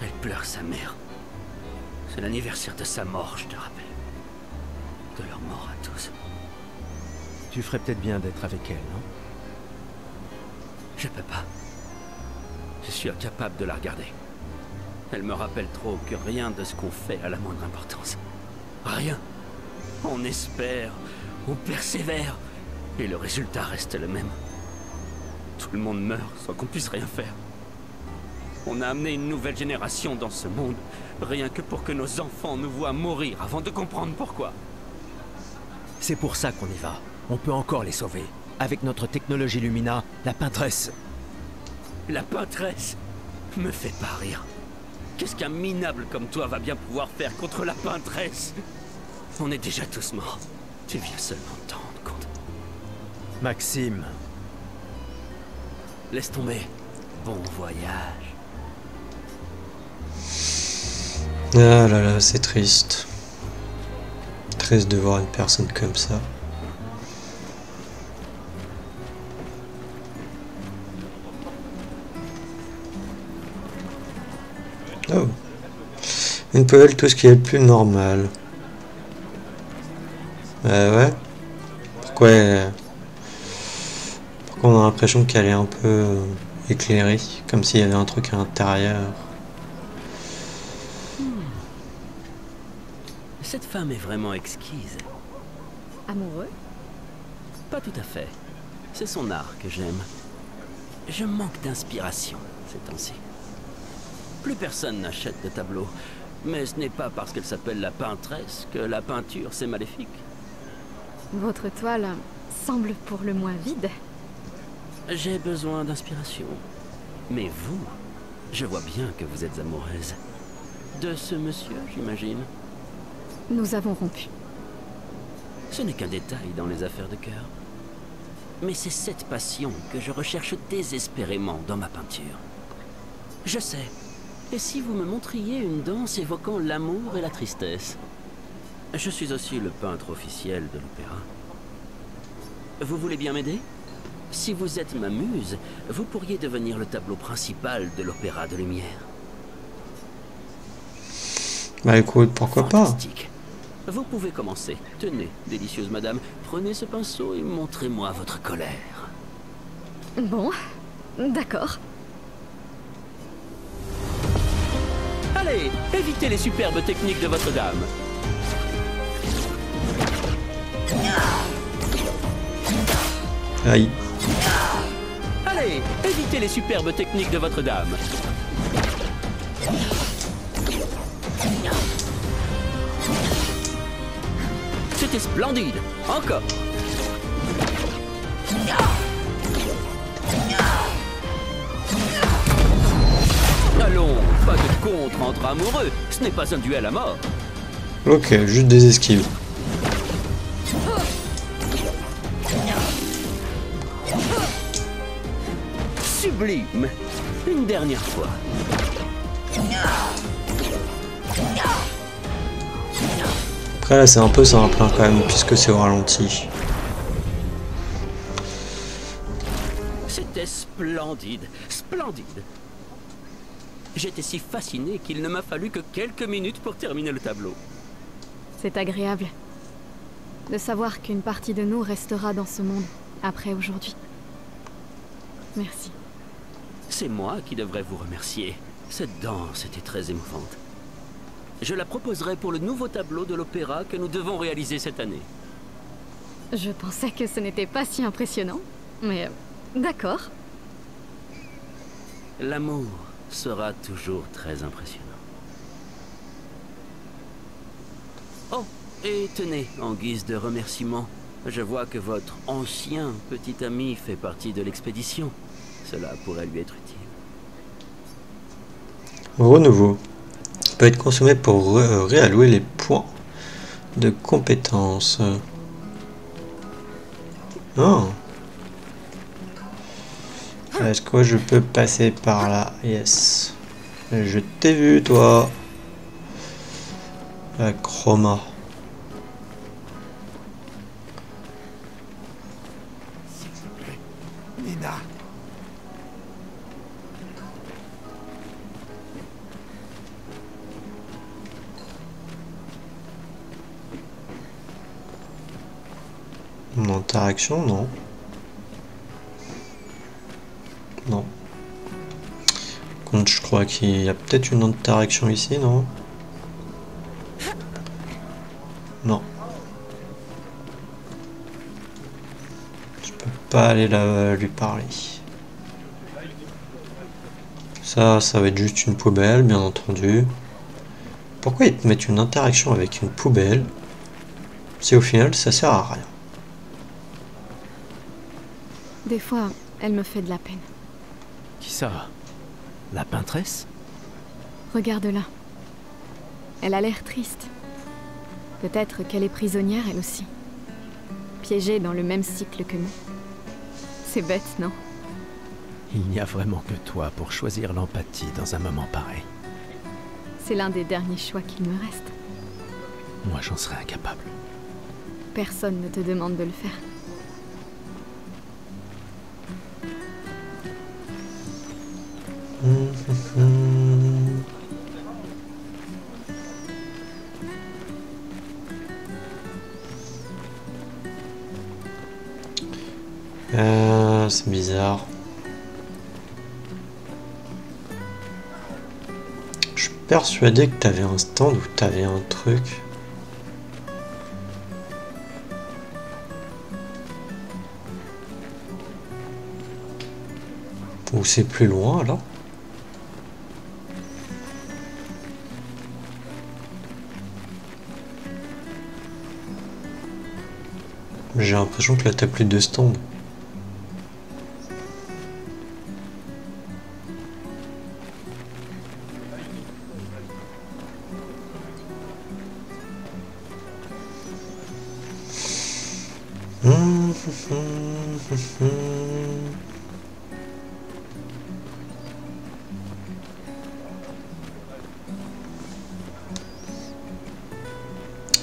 Elle pleure sa mère. C'est l'anniversaire de sa mort, je te rappelle. De leur mort à tous. Tu ferais peut-être bien d'être avec elle, non? Je peux pas. Je suis incapable de la regarder. Elle me rappelle trop que rien de ce qu'on fait a la moindre importance. Rien. On espère, on persévère, et le résultat reste le même. Tout le monde meurt sans qu'on puisse rien faire. On a amené une nouvelle génération dans ce monde, rien que pour que nos enfants nous voient mourir avant de comprendre pourquoi. C'est pour ça qu'on y va. On peut encore les sauver. Avec notre technologie Lumina, la peintresse... La peintresse me fait pas rire. Qu'est-ce qu'un minable comme toi va bien pouvoir faire contre la peintresse? On est déjà tous morts. Tu viens seulement de t'en rendre compte. Maxime... Laisse tomber. Bon voyage. Ah là là, c'est triste. Triste de voir une personne comme ça. Oh. Une poêle, tout ce qui est le plus normal. Ouais. Pourquoi on a l'impression qu'elle est un peu éclairée, comme s'il y avait un truc à l'intérieur. Cette femme est vraiment exquise. Amoureux? Pas tout à fait. C'est son art que j'aime. Je manque d'inspiration ces temps-ci. Plus personne n'achète de tableaux. Mais ce n'est pas parce qu'elle s'appelle la peintresse que la peinture c'est maléfique. Votre toile semble pour le moins vide. J'ai besoin d'inspiration. Mais vous, je vois bien que vous êtes amoureuse. De ce monsieur, j'imagine. Nous avons rompu. Ce n'est qu'un détail dans les affaires de cœur. Mais c'est cette passion que je recherche désespérément dans ma peinture. Je sais. Et si vous me montriez une danse évoquant l'amour et la tristesse? Je suis aussi le peintre officiel de l'opéra. Vous voulez bien m'aider? Si vous êtes ma muse, vous pourriez devenir le tableau principal de l'opéra de lumière. Bah écoute, pourquoi Fantastique. Vous pouvez commencer. Tenez, délicieuse madame, prenez ce pinceau et montrez-moi votre colère. Bon, d'accord. Allez, évitez les superbes techniques de votre dame. Aïe. Allez, évitez les superbes techniques de votre dame. C'était splendide. Encore. Allons, pas de contre entre amoureux. Ce n'est pas un duel à mort. Ok, juste des esquives. Sublime. Une dernière fois. Après là c'est un peu simple hein, quand même, puisque c'est au ralenti. C'était splendide, splendide. J'étais si fasciné qu'il ne m'a fallu que quelques minutes pour terminer le tableau. C'est agréable de savoir qu'une partie de nous restera dans ce monde après aujourd'hui. Merci. C'est moi qui devrais vous remercier. Cette danse était très émouvante. Je la proposerai pour le nouveau tableau de l'opéra que nous devons réaliser cette année. Je pensais que ce n'était pas si impressionnant, mais d'accord. L'amour sera toujours très impressionnant. Oh, et tenez, en guise de remerciement, je vois que votre ancien petit ami fait partie de l'expédition. Cela pourrait lui être utile. Renouveau. Peut être consommé pour réallouer les points de compétences. Oh. Est-ce que je peux passer par là? Yes. Je t'ai vu, toi. La chroma. S'il te plaît, Nina. Une interaction, non. Non. Contre, je crois qu'il y a peut-être une interaction ici, non? Non. Je peux pas aller là lui parler. Ça va être juste une poubelle, bien entendu. Pourquoi ils te mettent une interaction avec une poubelle si au final ça sert à rien? Des fois, elle me fait de la peine. Qui ça? La peintresse? Regarde-la. Elle a l'air triste. Peut-être qu'elle est prisonnière, elle aussi. Piégée dans le même cycle que nous. C'est bête, non? Il n'y a vraiment que toi pour choisir l'empathie dans un moment pareil. C'est l'un des derniers choix qu'il me reste. Moi, j'en serais incapable. Personne ne te demande de le faire. C'est bizarre. Je suis persuadé que t'avais un stand ou t'avais un truc. Ou c'est plus loin alors? J'ai l'impression que là t'as plus de stand.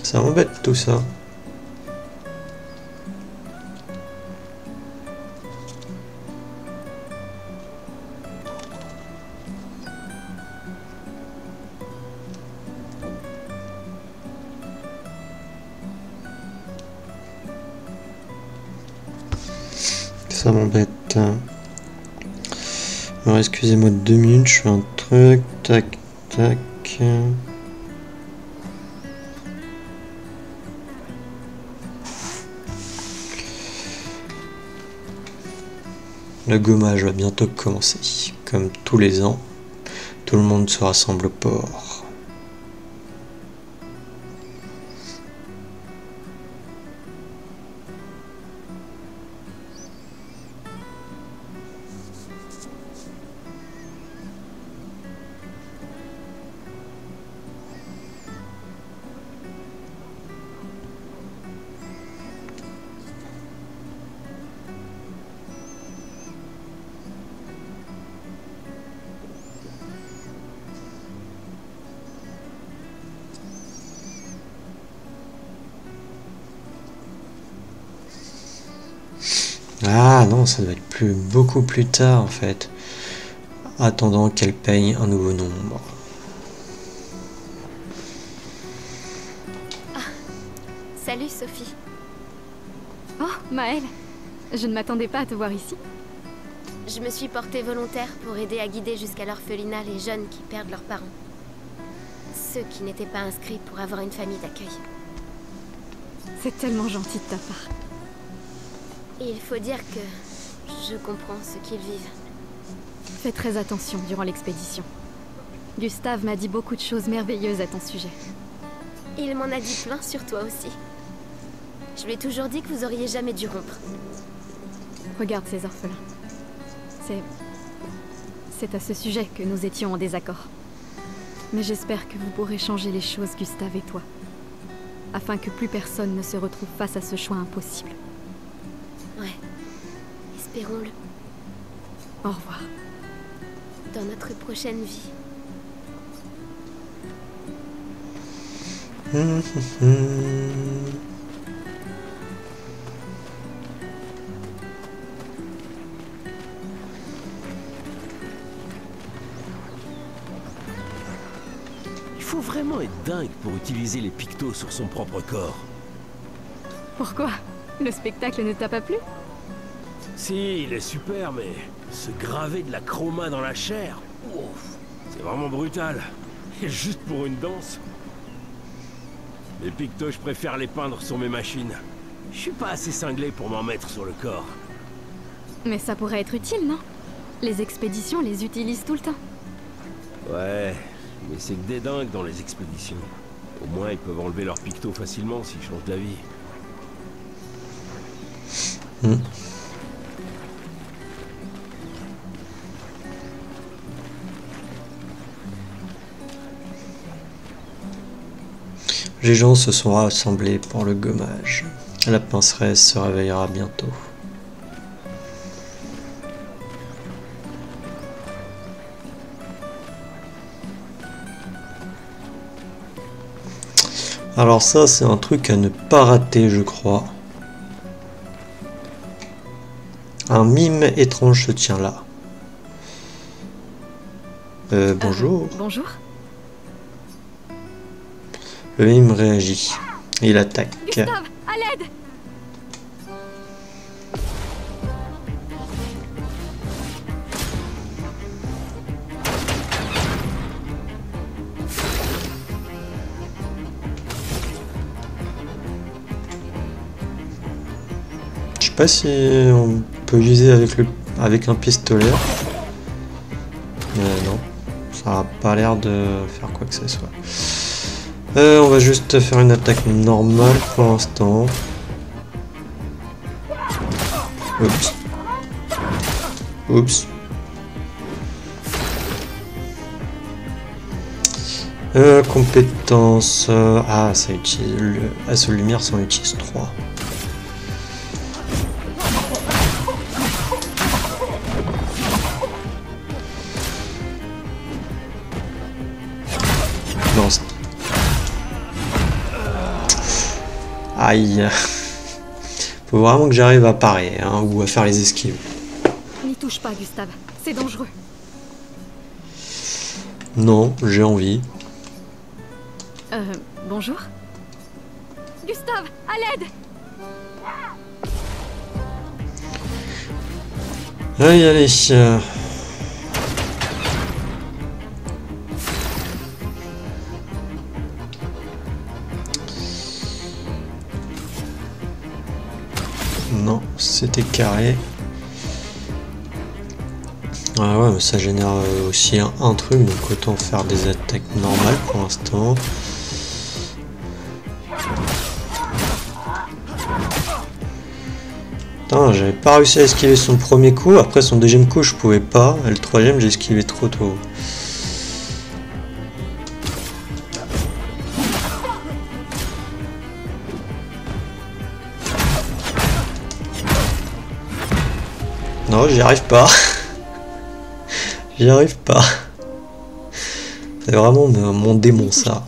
Ça m'embête tout ça. Ça m'embête. Alors excusez-moi 2 minutes, je fais un truc. Tac, tac. Le gommage va bientôt commencer. Comme tous les ans, tout le monde se rassemble au port. Ah non, ça doit être beaucoup plus tard en fait. Attendant qu'elle paye un nouveau nombre. Ah, salut Sophie. Oh, Maëlle, je ne m'attendais pas à te voir ici. Je me suis portée volontaire pour aider à guider jusqu'à l'orphelinat les jeunes qui perdent leurs parents. Ceux qui n'étaient pas inscrits pour avoir une famille d'accueil. C'est tellement gentil de ta part. Et il faut dire que je comprends ce qu'ils vivent. Fais très attention durant l'expédition. Gustave m'a dit beaucoup de choses merveilleuses à ton sujet. Il m'en a dit plein sur toi aussi. Je lui ai toujours dit que vous auriez jamais dû rompre. Regarde ces orphelins. C'est à ce sujet que nous étions en désaccord. Mais j'espère que vous pourrez changer les choses, Gustave et toi. Afin que plus personne ne se retrouve face à ce choix impossible. Ouais. Espérons-le. Au revoir. Dans notre prochaine vie. Il faut vraiment être dingue pour utiliser les pictos sur son propre corps. Pourquoi? Le spectacle ne t'a pas plu? Si, il est super, mais se graver de la chroma dans la chair, c'est vraiment brutal. Et juste pour une danse. Les pictos, je préfère les peindre sur mes machines. Je suis pas assez cinglé pour m'en mettre sur le corps. Mais ça pourrait être utile, non? Les expéditions les utilisent tout le temps. Ouais, mais c'est que des dingues dans les expéditions. Au moins, ils peuvent enlever leurs pictos facilement s'ils changent d'avis. Les gens se sont rassemblés pour le gommage. La pinceresse se réveillera bientôt. Alors ça, c'est un truc à ne pas rater, je crois. Un mime étrange se tient là. Bonjour. Bonjour. Le mime réagit. Il attaque. Gustave, à l'aide! Je sais pas si on peut user avec un pistolet. Non, ça a pas l'air de faire quoi que ce soit. On va juste faire une attaque normale pour l'instant. Oups. Oups. Compétence. Ah, ça utilise le assaut de lumière, ça en utilise 3. Non. Aïe. Faut vraiment que j'arrive à parer, hein, ou à faire les esquives. N'y touche pas, Gustave. C'est dangereux. Non, j'ai envie. Bonjour. Gustave, à l'aide! Allez, allez. Non, c'était carré. Ah ouais, mais ça génère aussi un truc, donc autant faire des attaques normales pour l'instant. Putain, j'avais pas réussi à esquiver son premier coup, après son deuxième coup je pouvais pas, et le troisième j'ai esquivé trop tôt. Non, j'y arrive pas. J'y arrive pas. C'est vraiment mon démon ça.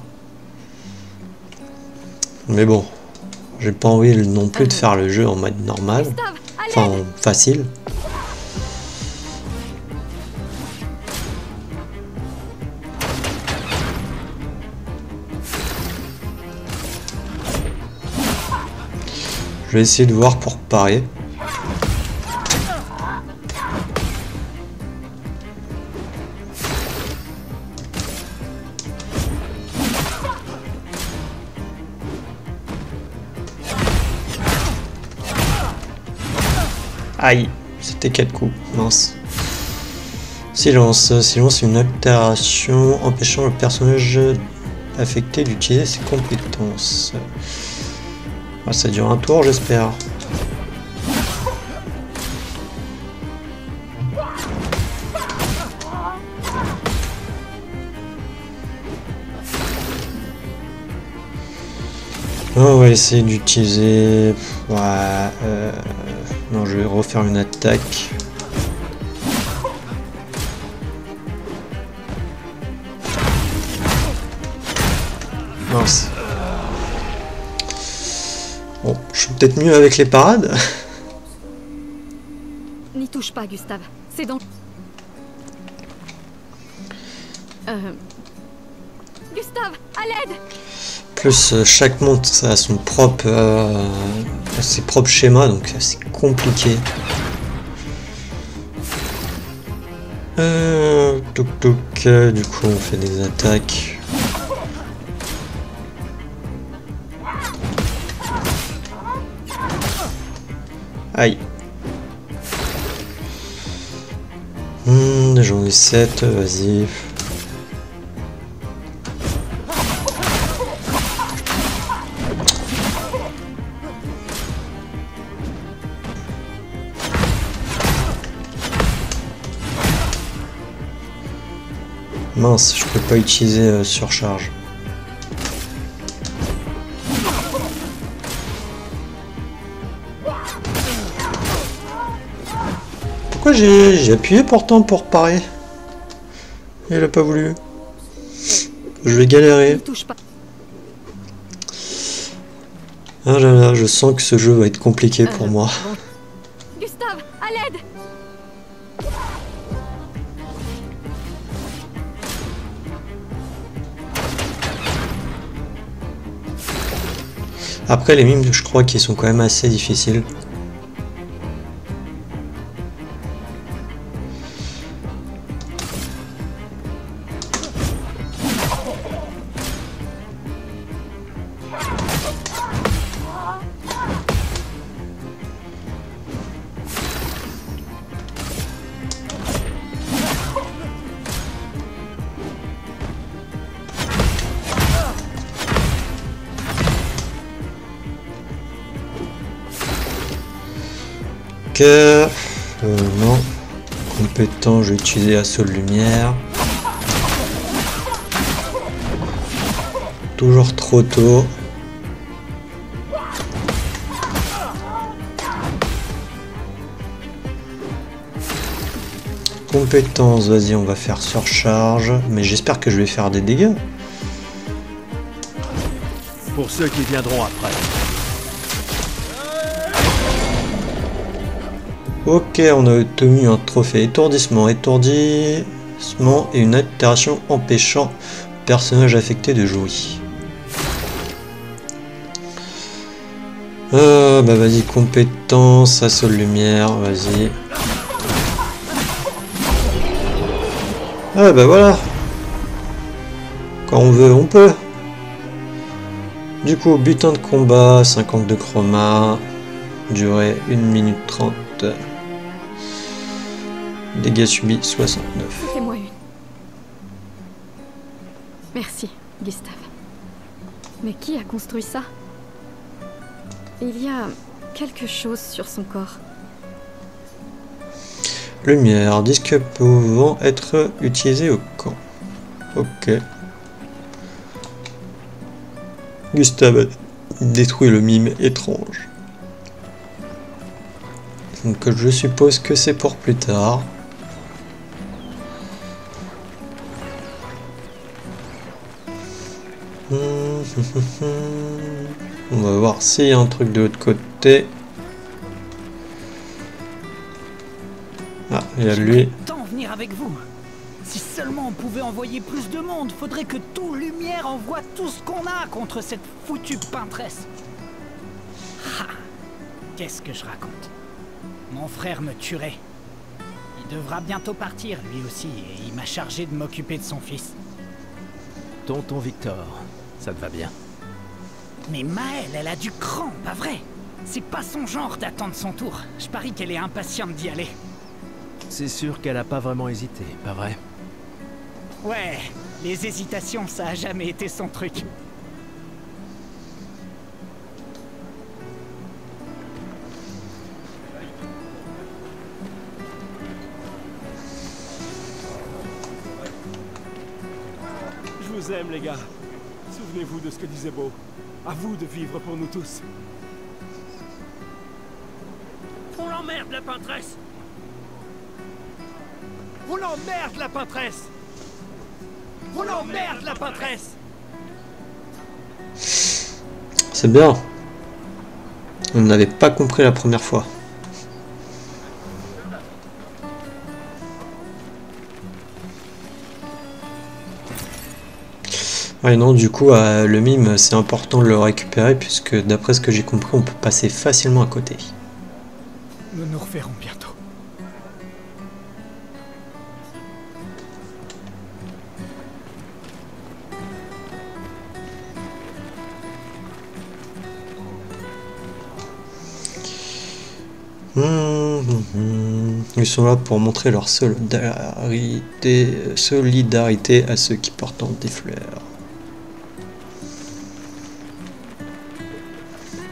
Mais bon, j'ai pas envie non plus de faire le jeu en mode normal. Enfin, facile. Je vais essayer de voir pour parer. Aïe, c'était 4 coups, mince. Silence. Silence, une altération empêchant le personnage affecté d'utiliser ses compétences. Ah, ça dure un tour, j'espère. On va essayer d'utiliser... Ouais, non, je vais refaire une attaque. Mince. Bon, je suis peut-être mieux avec les parades. N'y touche pas, Gustave. C'est donc... Gustave, à l'aide! Plus chaque monde a son propre, ses propres schémas, donc c'est compliqué. Toc toc, du coup on fait des attaques. Aïe. J'en ai 7, vas-y. Mince, je peux pas utiliser surcharge. Pourquoi j'ai appuyé pourtant pour parer? Il a pas voulu. Je vais galérer. Ah là là, je sens que ce jeu va être compliqué pour moi. Gustave, à l'aide! Après les mimes, je crois qu'ils sont quand même assez difficiles. Non. Compétent, je vais utiliser assaut de lumière. Toujours trop tôt. Compétence, vas-y, on va faire surcharge. Mais j'espère que je vais faire des dégâts. Pour ceux qui viendront après. Ok, on a obtenu un trophée étourdissement, étourdissement et une altération empêchant le personnage affecté de jouer. Bah vas-y, compétence, assaut de lumière, vas-y. Ah bah voilà. Quand on veut, on peut. Du coup, butin de combat, 52 chroma, durée 1 minute 30. Dégâts subis 69. Fais-moi une. Merci, Gustave. Mais qui a construit ça? Il y a quelque chose sur son corps. Lumière, disque pouvant être utilisé au camp. Ok. Gustave détruit le mime étrange. Donc je suppose que c'est pour plus tard. On va voir s'il y a un truc de l'autre côté. Ah, il y a lui. Tant venir avec vous. Si seulement on pouvait envoyer plus de monde, faudrait que tout Lumière envoie tout ce qu'on a contre cette foutue peintresse. Ha! Qu'est-ce que je raconte? Mon frère me tuerait. Il devra bientôt partir, lui aussi, et il m'a chargé de m'occuper de son fils. Tonton Victor, ça te va bien? Mais Maëlle, elle a du cran, pas vrai? C'est pas son genre d'attendre son tour. Je parie qu'elle est impatiente d'y aller. C'est sûr qu'elle a pas vraiment hésité, pas vrai? Ouais, les hésitations, ça a jamais été son truc. Je vous aime, les gars. Souvenez-vous de ce que disait Beau. À vous de vivre pour nous tous. On l'emmerde, la peintresse! On l'emmerde, la peintresse! On l'emmerde, la peintresse! C'est bien. On n'avait pas compris la première fois. Ouais, non, du coup, le mime, c'est important de le récupérer puisque d'après ce que j'ai compris, on peut passer facilement à côté. Nous nous reverrons bientôt. Ils sont là pour montrer leur solidarité à ceux qui portent des fleurs.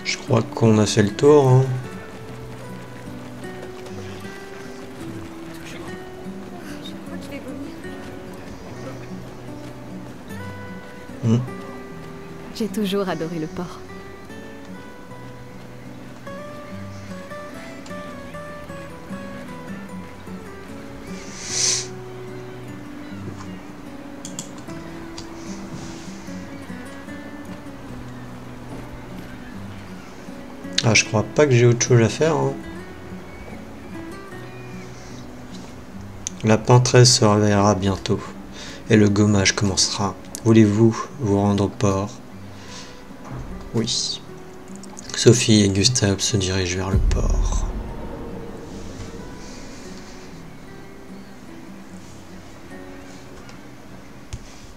Je crois qu'on a fait le tour. Hein. J'ai toujours adoré le port. Ah, je crois pas que j'ai autre chose à faire. Hein. La peintresse se réveillera bientôt et le gommage commencera. Voulez-vous vous rendre au port? Oui. Sophie et Gustave se dirigent vers le port.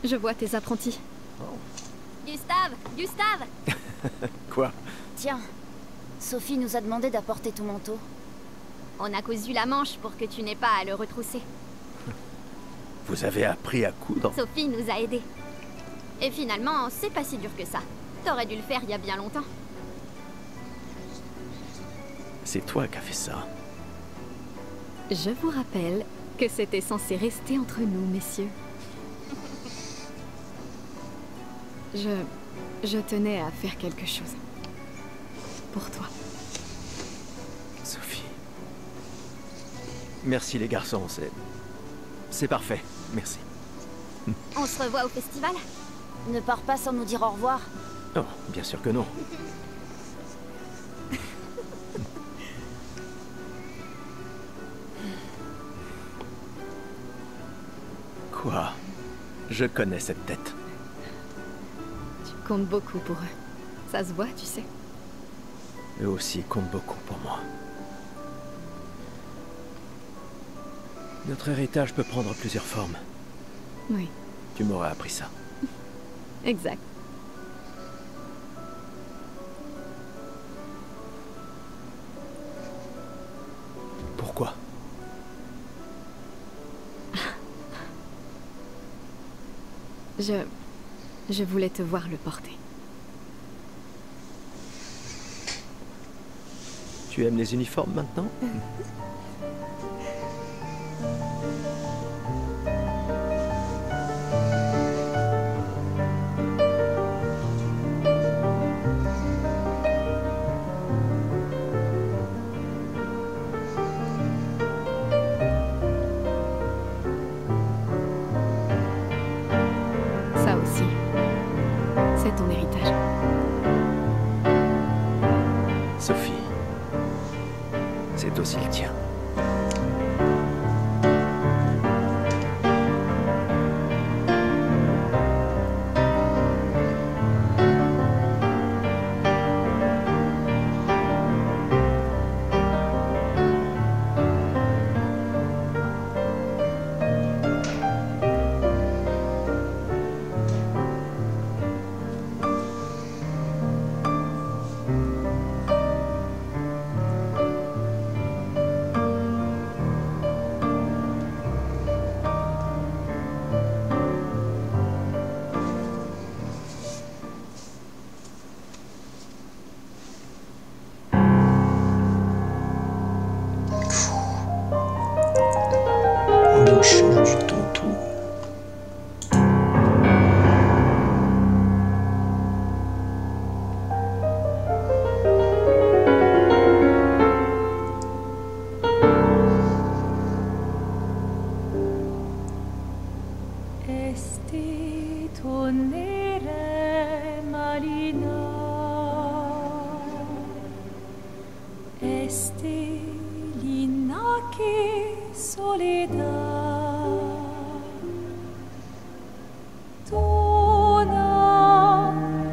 Je vois tes apprentis. Gustave! Gustave! Quoi? Tiens, Sophie nous a demandé d'apporter ton manteau. On a cousu la manche pour que tu n'aies pas à le retrousser. Vous avez appris à coudre? Sophie nous a aidés. Et finalement, c'est pas si dur que ça. T'aurais dû le faire il y a bien longtemps. C'est toi qui as fait ça. Je vous rappelle que c'était censé rester entre nous, messieurs. Je tenais à faire quelque chose. Pour toi. Sophie. Merci les garçons, c'est parfait, merci. On se revoit au festival? Ne pars pas sans nous dire au revoir. Oh, bien sûr que non. Quoi? Je connais cette tête. Tu comptes beaucoup pour eux. Ça se voit, tu sais. Eux aussi comptent beaucoup pour moi. Notre héritage peut prendre plusieurs formes. Oui. Tu m'aurais appris ça. Exact. Pourquoi? Je voulais te voir le porter. Tu aimes les uniformes maintenant? Ça aussi, c'est ton héritage. Sophie, c'est aussi le tien. Ambiance change du tout, tout. Esti tonere marina, esti linaki soledad, tona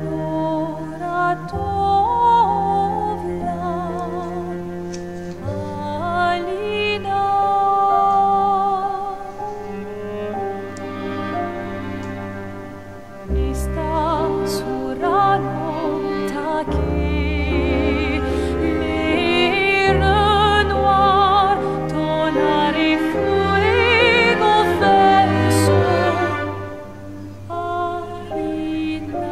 flora tovla, alina. Esta surano taki, l'air noir, tonare fuego verso, alina,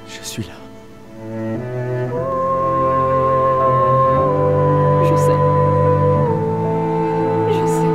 Je suis là. Je sais. Je sais.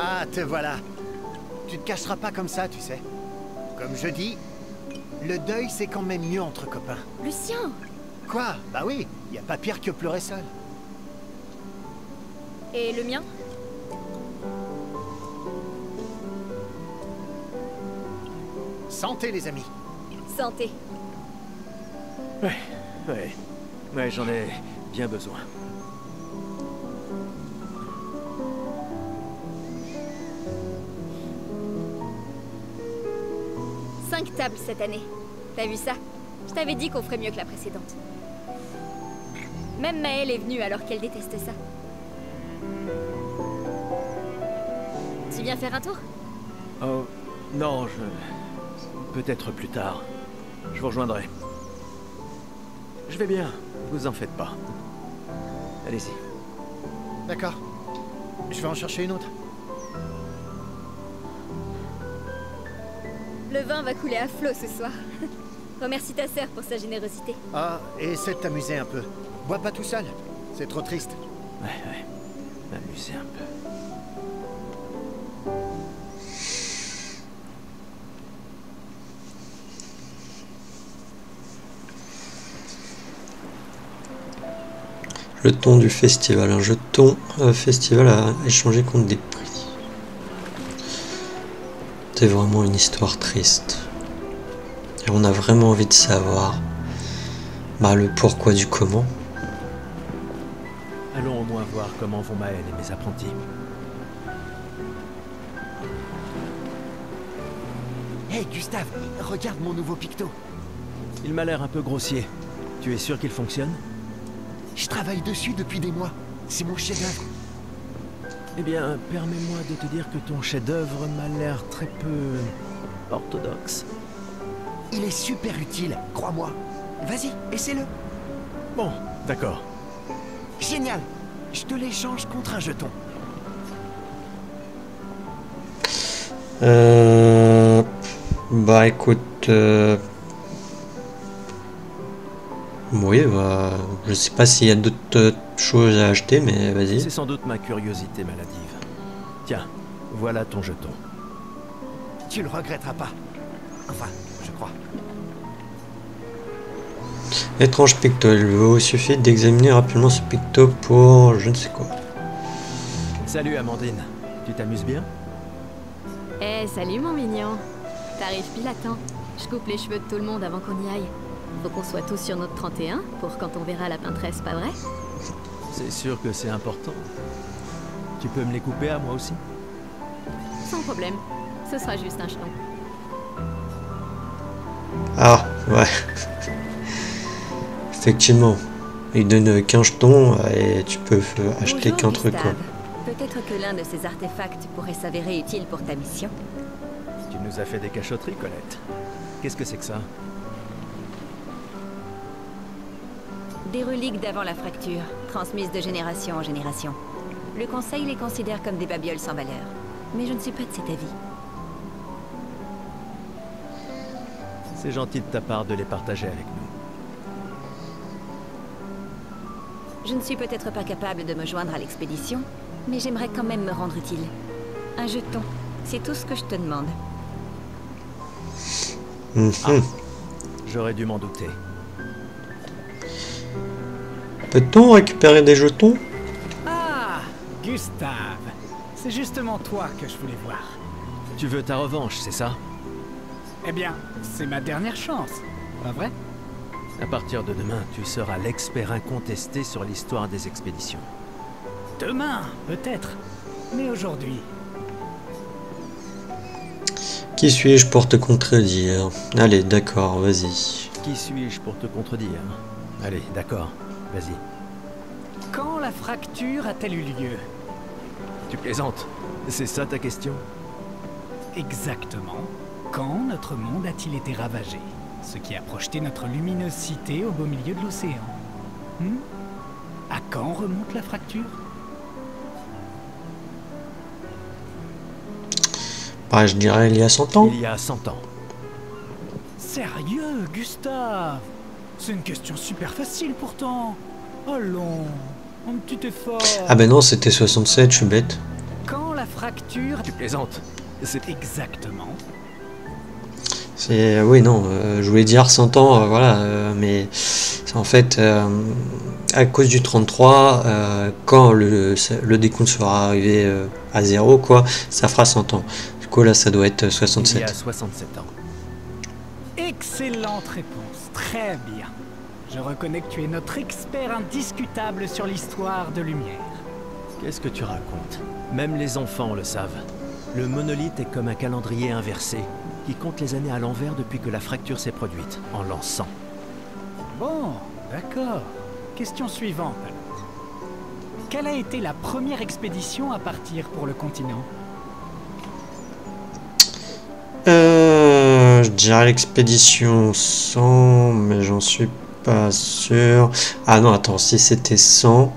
Ah, te voilà. Tu te cacheras pas comme ça, tu sais. Comme je dis, le deuil c'est quand même mieux entre copains. Lucien! Quoi? Bah oui, y a pas pire que pleurer seul. Et le mien? Santé les amis. Santé. Ouais, j'en ai bien besoin. Cinq tables cette année. T'as vu ça? Je t'avais dit qu'on ferait mieux que la précédente. Même Maëlle est venue alors qu'elle déteste ça. Tu viens faire un tour? Oh, non, peut-être plus tard. Je vous rejoindrai. Je vais bien, vous en faites pas. Allez-y. D'accord. Je vais en chercher une autre. Le vin va couler à flot ce soir. Remercie ta sœur pour sa générosité. Ah, et essaie de t'amuser un peu. Bois pas tout seul, c'est trop triste. Ouais. M'amuser un peu. Jeton du festival. Un jeton festival à échanger contre des prix. C'est vraiment une histoire triste. Et on a vraiment envie de savoir le pourquoi du comment. Allons au moins voir comment vont Maëlle et mes apprentis. Hey Gustave, regarde mon nouveau picto. Il m'a l'air un peu grossier. Tu es sûr qu'il fonctionne? Je travaille dessus depuis des mois. C'est mon chef-d'œuvre. Eh bien, permets-moi de te dire que ton chef-d'œuvre m'a l'air très peu orthodoxe. Il est super utile, crois-moi. Vas-y, essaie-le. Bon, d'accord. Génial. Je te l'échange contre un jeton. Bah écoute... Oui, je sais pas s'il y a d'autres choses à acheter, mais vas-y. C'est sans doute ma curiosité maladive. Tiens, voilà ton jeton. Tu le regretteras pas. Enfin, je crois. Étrange picto, il vous suffit d'examiner rapidement ce picto pour je ne sais quoi. Salut Amandine, tu t'amuses bien? Salut mon mignon. T'arrives pile à temps. Je coupe les cheveux de tout le monde avant qu'on y aille. Faut qu'on soit tous sur notre 31 pour quand on verra la peintresse, pas vrai? C'est sûr que c'est important. Tu peux me les couper à moi aussi? Sans problème. Ce sera juste un jeton. Ah, ouais. Effectivement. Il donne qu'un jeton et tu peux acheter qu'un truc, quoi. Peut-être que l'un de ces artefacts pourrait s'avérer utile pour ta mission. Tu nous as fait des cachotteries, Colette. Qu'est-ce que c'est que ça? Des reliques d'avant la fracture, transmises de génération en génération. Le Conseil les considère comme des babioles sans valeur. Mais je ne suis pas de cet avis. C'est gentil de ta part de les partager avec nous. Je ne suis peut-être pas capable de me joindre à l'expédition, mais j'aimerais quand même me rendre utile. Un jeton, c'est tout ce que je te demande. J'aurais dû m'en douter. Peut-on récupérer des jetons? Ah, Gustave. C'est justement toi que je voulais voir. Tu veux ta revanche, c'est ça? Eh bien, c'est ma dernière chance, pas vrai? À partir de demain, tu seras l'expert incontesté sur l'histoire des expéditions. Demain, peut-être. Mais aujourd'hui... Qui suis-je pour te contredire? Allez, d'accord, vas-y. Qui suis-je pour te contredire? Allez, d'accord, vas-y. Quand la fracture a-t-elle eu lieu? Tu plaisantes? C'est ça ta question? Exactement. Quand notre monde a-t-il été ravagé? Ce qui a projeté notre luminosité au beau milieu de l'océan. À quand remonte la fracture? Bah, je dirais il y a 100 ans. Il y a 100 ans. Sérieux, Gustave? C'est une question super facile pourtant. Allons, un petit effort. Ah ben non, c'était 67, je suis bête. Quand la fracture... Tu plaisantes? C'est exactement. C'est... Oui, non, je voulais dire 100 ans, voilà, mais en fait, à cause du 33, quand le décompte sera arrivé à 0, quoi, ça fera 100 ans. Du coup, là, ça doit être 67. Il y a 67 ans. Excellente réponse, très bien. Je reconnais que tu es notre expert indiscutable sur l'histoire de Lumière. Qu'est-ce que tu racontes? Même les enfants le savent. Le monolithe est comme un calendrier inversé, qui compte les années à l'envers depuis que la fracture s'est produite, en l'an 100. Bon, d'accord. Question suivante alors. Quelle a été la première expédition à partir pour le continent? Je dirais l'expédition 100, mais j'en suis pas sûr. Ah non, attends, si c'était 100,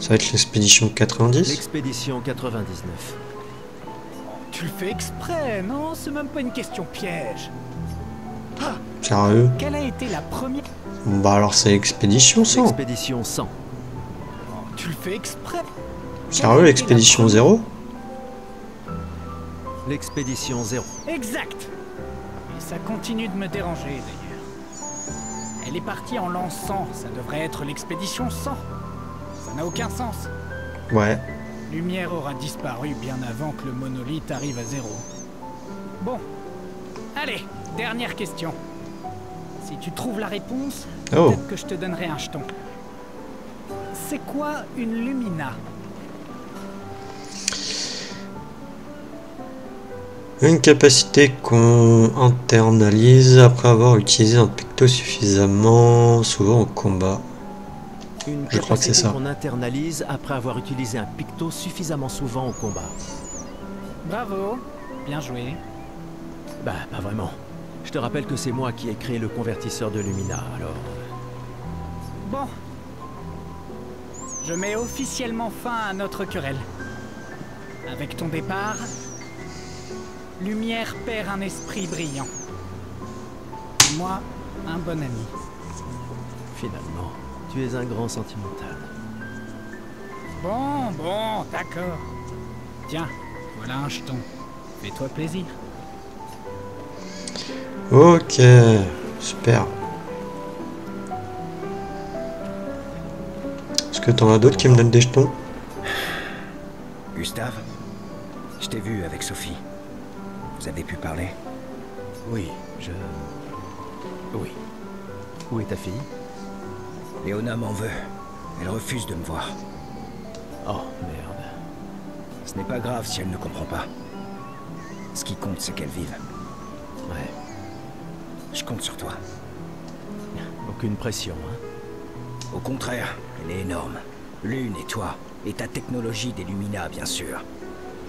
ça va être l'expédition 90? L'expédition 99. Tu le fais exprès, non? C'est même pas une question piège. Ah, sérieux? quelle a été la première... Bah alors c'est l'expédition 100. L'expédition 100. Tu le fais exprès. Sérieux, l'expédition 0? L'expédition 0. Exact. Et ça continue de me déranger d'ailleurs. Elle est partie en l'an 100, ça devrait être l'expédition 100. Ça n'a aucun sens. Ouais. Lumière aura disparu bien avant que le monolithe arrive à 0. Bon. Allez, dernière question. Si tu trouves la réponse, peut-être que je te donnerai un jeton. C'est quoi une lumina? Une capacité qu'on internalise après avoir utilisé un picto suffisamment souvent au combat. Je crois que c'est ça. On internalise après avoir utilisé un picto suffisamment souvent au combat. Bravo, bien joué. Bah, pas vraiment. Je te rappelle que c'est moi qui ai créé le convertisseur de Lumina, alors... Bon. Je mets officiellement fin à notre querelle. Avec ton départ, Lumière perd un esprit brillant. Et moi, un bon ami. Finalement, tu es un grand sentimental. Bon, d'accord. Tiens, voilà un jeton. Fais-toi plaisir. Ok, super. Est-ce que t'en as d'autres qui me donnent des jetons? Gustave, je t'ai vu avec Sophie. Vous avez pu parler? Oui, Oui. Où est ta fille? Léona m'en veut. Elle refuse de me voir. Oh, merde. Ce n'est pas grave si elle ne comprend pas. Ce qui compte, c'est qu'elle vive. Ouais. Je compte sur toi. Aucune pression, hein? Au contraire, elle est énorme. Lune et toi, et ta technologie des Lumina, bien sûr.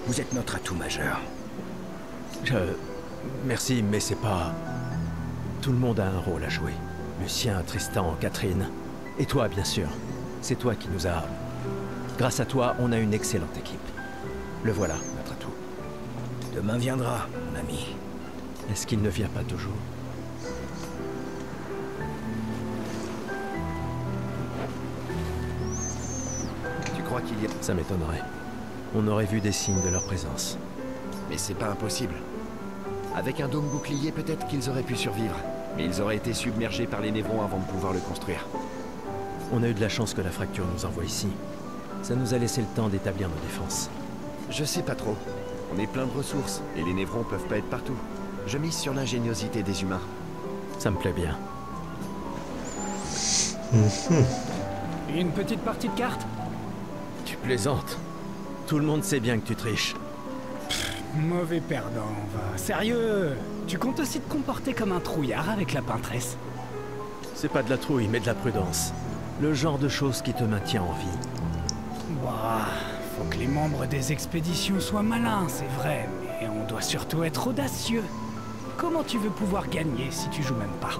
Vous êtes notre atout majeur. Merci, mais c'est pas... Tout le monde a un rôle à jouer. Lucien, Tristan, Catherine. Et toi, bien sûr. C'est toi qui nous as... Grâce à toi, on a une excellente équipe. Le voilà, notre atout. Demain viendra, mon ami. Est-ce qu'il ne vient pas toujours? Tu crois qu'il y a... Ça m'étonnerait. On aurait vu des signes de leur présence. Mais c'est pas impossible. Avec un dôme bouclier, peut-être qu'ils auraient pu survivre. Mais ils auraient été submergés par les névrons avant de pouvoir le construire. On a eu de la chance que la fracture nous envoie ici. Ça nous a laissé le temps d'établir nos défenses. Je sais pas trop. On est plein de ressources, et les névrons peuvent pas être partout. Je mise sur l'ingéniosité des humains. Ça me plaît bien. Une petite partie de cartes? Tu plaisantes. Tout le monde sait bien que tu triches. Mauvais perdant, va. Sérieux? Tu comptes aussi te comporter comme un trouillard avec la peintresse? C'est pas de la trouille, mais de la prudence. Le genre de choses qui te maintient en vie. Bah, faut que les membres des expéditions soient malins, c'est vrai, mais on doit surtout être audacieux. Comment tu veux pouvoir gagner si tu joues même pas?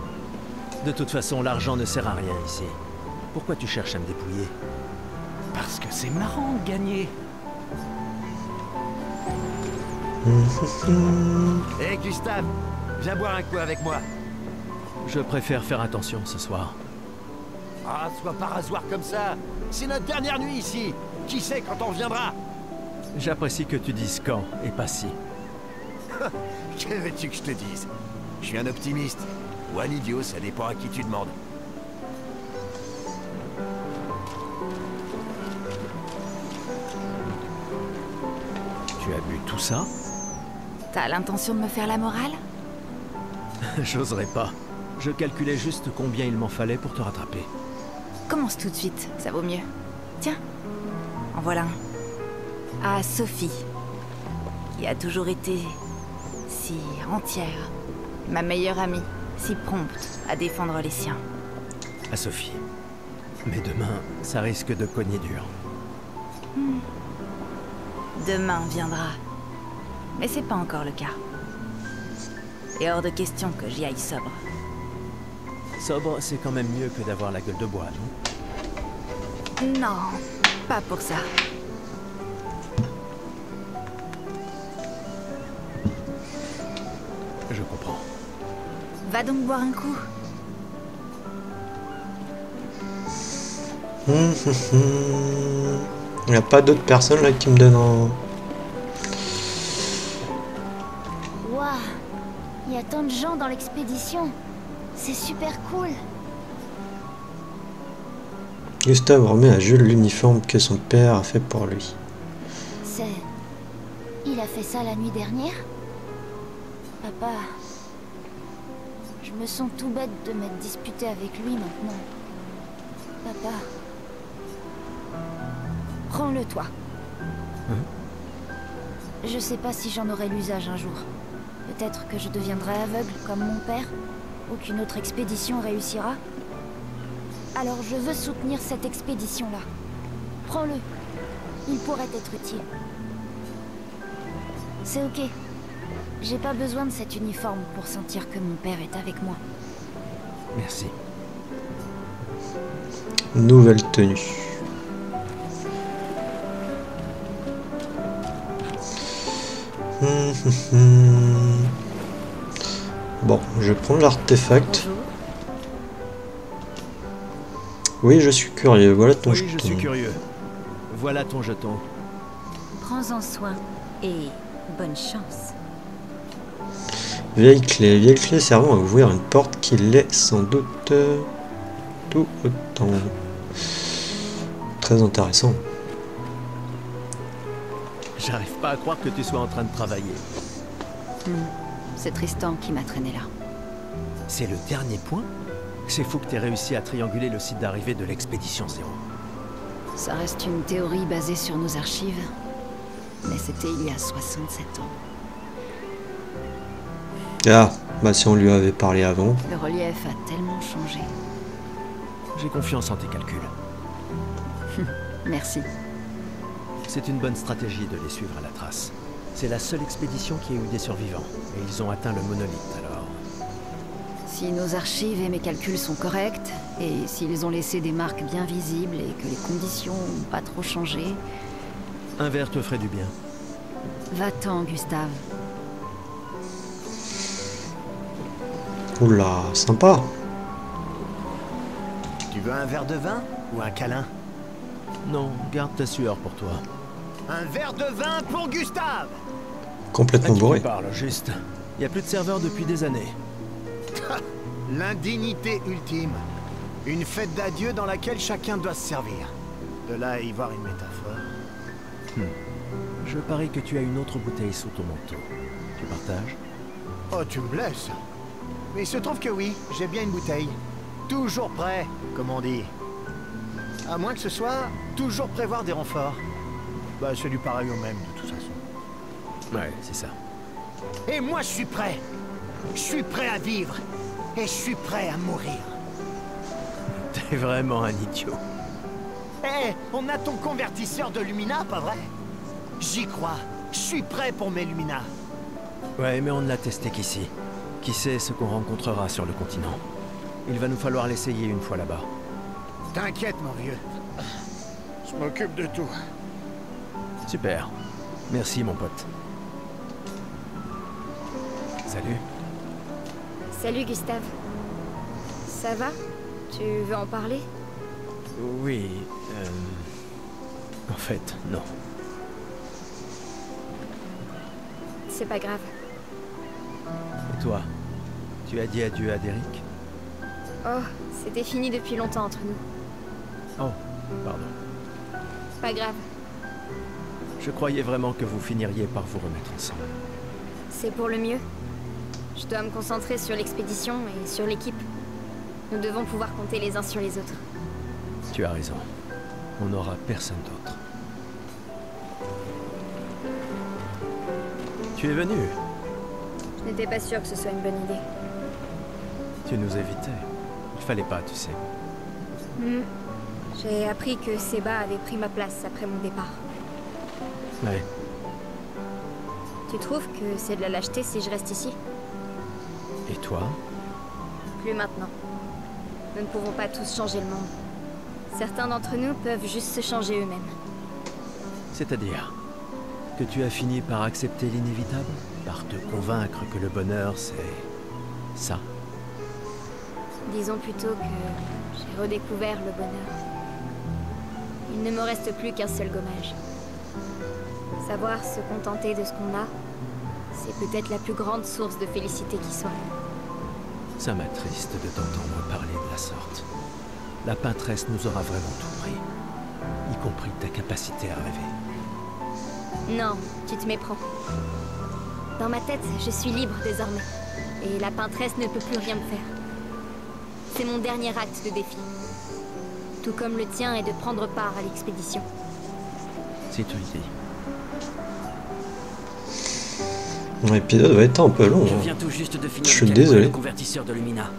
De toute façon, l'argent ne sert à rien ici. Pourquoi tu cherches à me dépouiller? Parce que c'est marrant de gagner. Hé Gustave, viens boire un coup avec moi. Je préfère faire attention ce soir. Ah, sois pas rasoir comme ça. C'est notre dernière nuit ici. Qui sait quand on reviendra? J'apprécie que tu dises quand et pas si. Que veux-tu que je te dise? Je suis un optimiste. Ou un idiot, ça dépend à qui tu demandes. Tu as bu tout ça? T'as l'intention de me faire la morale? J'oserais pas. Je calculais juste combien il m'en fallait pour te rattraper. Commence tout de suite, ça vaut mieux. Tiens, en voilà un. À Sophie, qui a toujours été si entière. Ma meilleure amie, si prompte à défendre les siens. À Sophie. Mais demain, ça risque de cogner dur. Demain viendra. Mais c'est pas encore le cas. Et hors de question que j'y aille sobre. Sobre, c'est quand même mieux que d'avoir la gueule de bois, non? Non, pas pour ça. Je comprends. Va donc boire un coup. Il n'y a pas d'autres personnes là qui me donnent un... Waouh, il y a tant de gens dans l'expédition. C'est super cool. Gustave remet à Jules l'uniforme que son père a fait pour lui. C'est... Il a fait ça la nuit dernière? Papa... Je me sens tout bête de m'être disputé avec lui maintenant. Papa... Prends-le toi. Je sais pas si j'en aurai l'usage un jour. Peut-être que je deviendrai aveugle comme mon père, ou qu'une autre expédition réussira. Alors je veux soutenir cette expédition-là. Prends-le. Il pourrait être utile. C'est ok. J'ai pas besoin de cet uniforme pour sentir que mon père est avec moi. Merci. Nouvelle tenue. Bon, je vais prendre l'artefact. Oui, je suis curieux. Voilà ton jeton. Oui, je suis curieux. Voilà ton jeton. Prends-en soin et bonne chance. Vieille clé servant à ouvrir une porte qui l'est sans doute tout autant. Très intéressant. J'arrive pas à croire que tu sois en train de travailler. C'est Tristan qui m'a traîné là. C'est le dernier point? C'est fou que t'aies réussi à trianguler le site d'arrivée de l'expédition 0. Ça reste une théorie basée sur nos archives. Mais c'était il y a 67 ans. Ah, bah si on lui avait parlé avant. Le relief a tellement changé. J'ai confiance en tes calculs. Merci. C'est une bonne stratégie de les suivre à la trace. C'est la seule expédition qui ait eu des survivants. Et ils ont atteint le monolithe alors. Si nos archives et mes calculs sont corrects, et s'ils ont laissé des marques bien visibles et que les conditions n'ont pas trop changé... Un verre te ferait du bien. Va-t'en, Gustave. Oula, sympa. Tu veux un verre de vin ou un câlin? Non, garde ta sueur pour toi. Un verre de vin pour Gustave! Complètement bourré. Parle juste. Il n'y a plus de serveurs depuis des années. L'indignité ultime. Une fête d'adieu dans laquelle chacun doit se servir. De là à y voir une métaphore. Je parie que tu as une autre bouteille sous ton manteau. Tu partages? Oh, tu me blesses. Mais il se trouve que oui, j'ai bien une bouteille. Toujours prêt, comme on dit. À moins que ce soit toujours prévoir des renforts. Bah, c'est du pareil au même, de toute façon. Ouais, c'est ça. Et moi, je suis prêt. Je suis prêt à vivre. Et je suis prêt à mourir. T'es vraiment un idiot. Eh, on a ton convertisseur de Lumina, pas vrai? J'y crois. Je suis prêt pour mes Lumina. Ouais, mais on ne l'a testé qu'ici. Qui sait ce qu'on rencontrera sur le continent? Il va nous falloir l'essayer une fois là-bas. T'inquiète, mon vieux. Je m'occupe de tout. Super. Merci, mon pote. Salut. Salut Gustave. Ça va? Tu veux en parler? Oui, en fait, non. C'est pas grave. Et toi? Tu as dit adieu à Derek? Oh, c'était fini depuis longtemps entre nous. Oh, pardon. Pas grave. Je croyais vraiment que vous finiriez par vous remettre ensemble. C'est pour le mieux. Je dois me concentrer sur l'expédition et sur l'équipe. Nous devons pouvoir compter les uns sur les autres. Tu as raison. On n'aura personne d'autre. Tu es venu. Je n'étais pas sûre que ce soit une bonne idée. Tu nous évitais. Il fallait pas, tu sais. J'ai appris que Seba avait pris ma place après mon départ. Ouais. Tu trouves que c'est de la lâcheté si je reste ici? Et toi? Plus maintenant. Nous ne pouvons pas tous changer le monde. Certains d'entre nous peuvent juste se changer eux-mêmes. C'est-à-dire que tu as fini par accepter l'inévitable? Par te convaincre que le bonheur, c'est... ça? Disons plutôt que j'ai redécouvert le bonheur. Il ne me reste plus qu'un seul gommage. Savoir se contenter de ce qu'on a, c'est peut-être la plus grande source de félicité qui soit. Ça m'attriste de t'entendre parler de la sorte. La peintresse nous aura vraiment tout pris, y compris ta capacité à rêver. Non, tu te méprends. Dans ma tête, je suis libre désormais. Et la peintresse ne peut plus rien me faire. C'est mon dernier acte de défi. Tout comme le tien est de prendre part à l'expédition. Si tu le dis. L'épisode va être un peu long. Je viens tout juste de finir Je suis de désolé. le convertisseur de Lumina.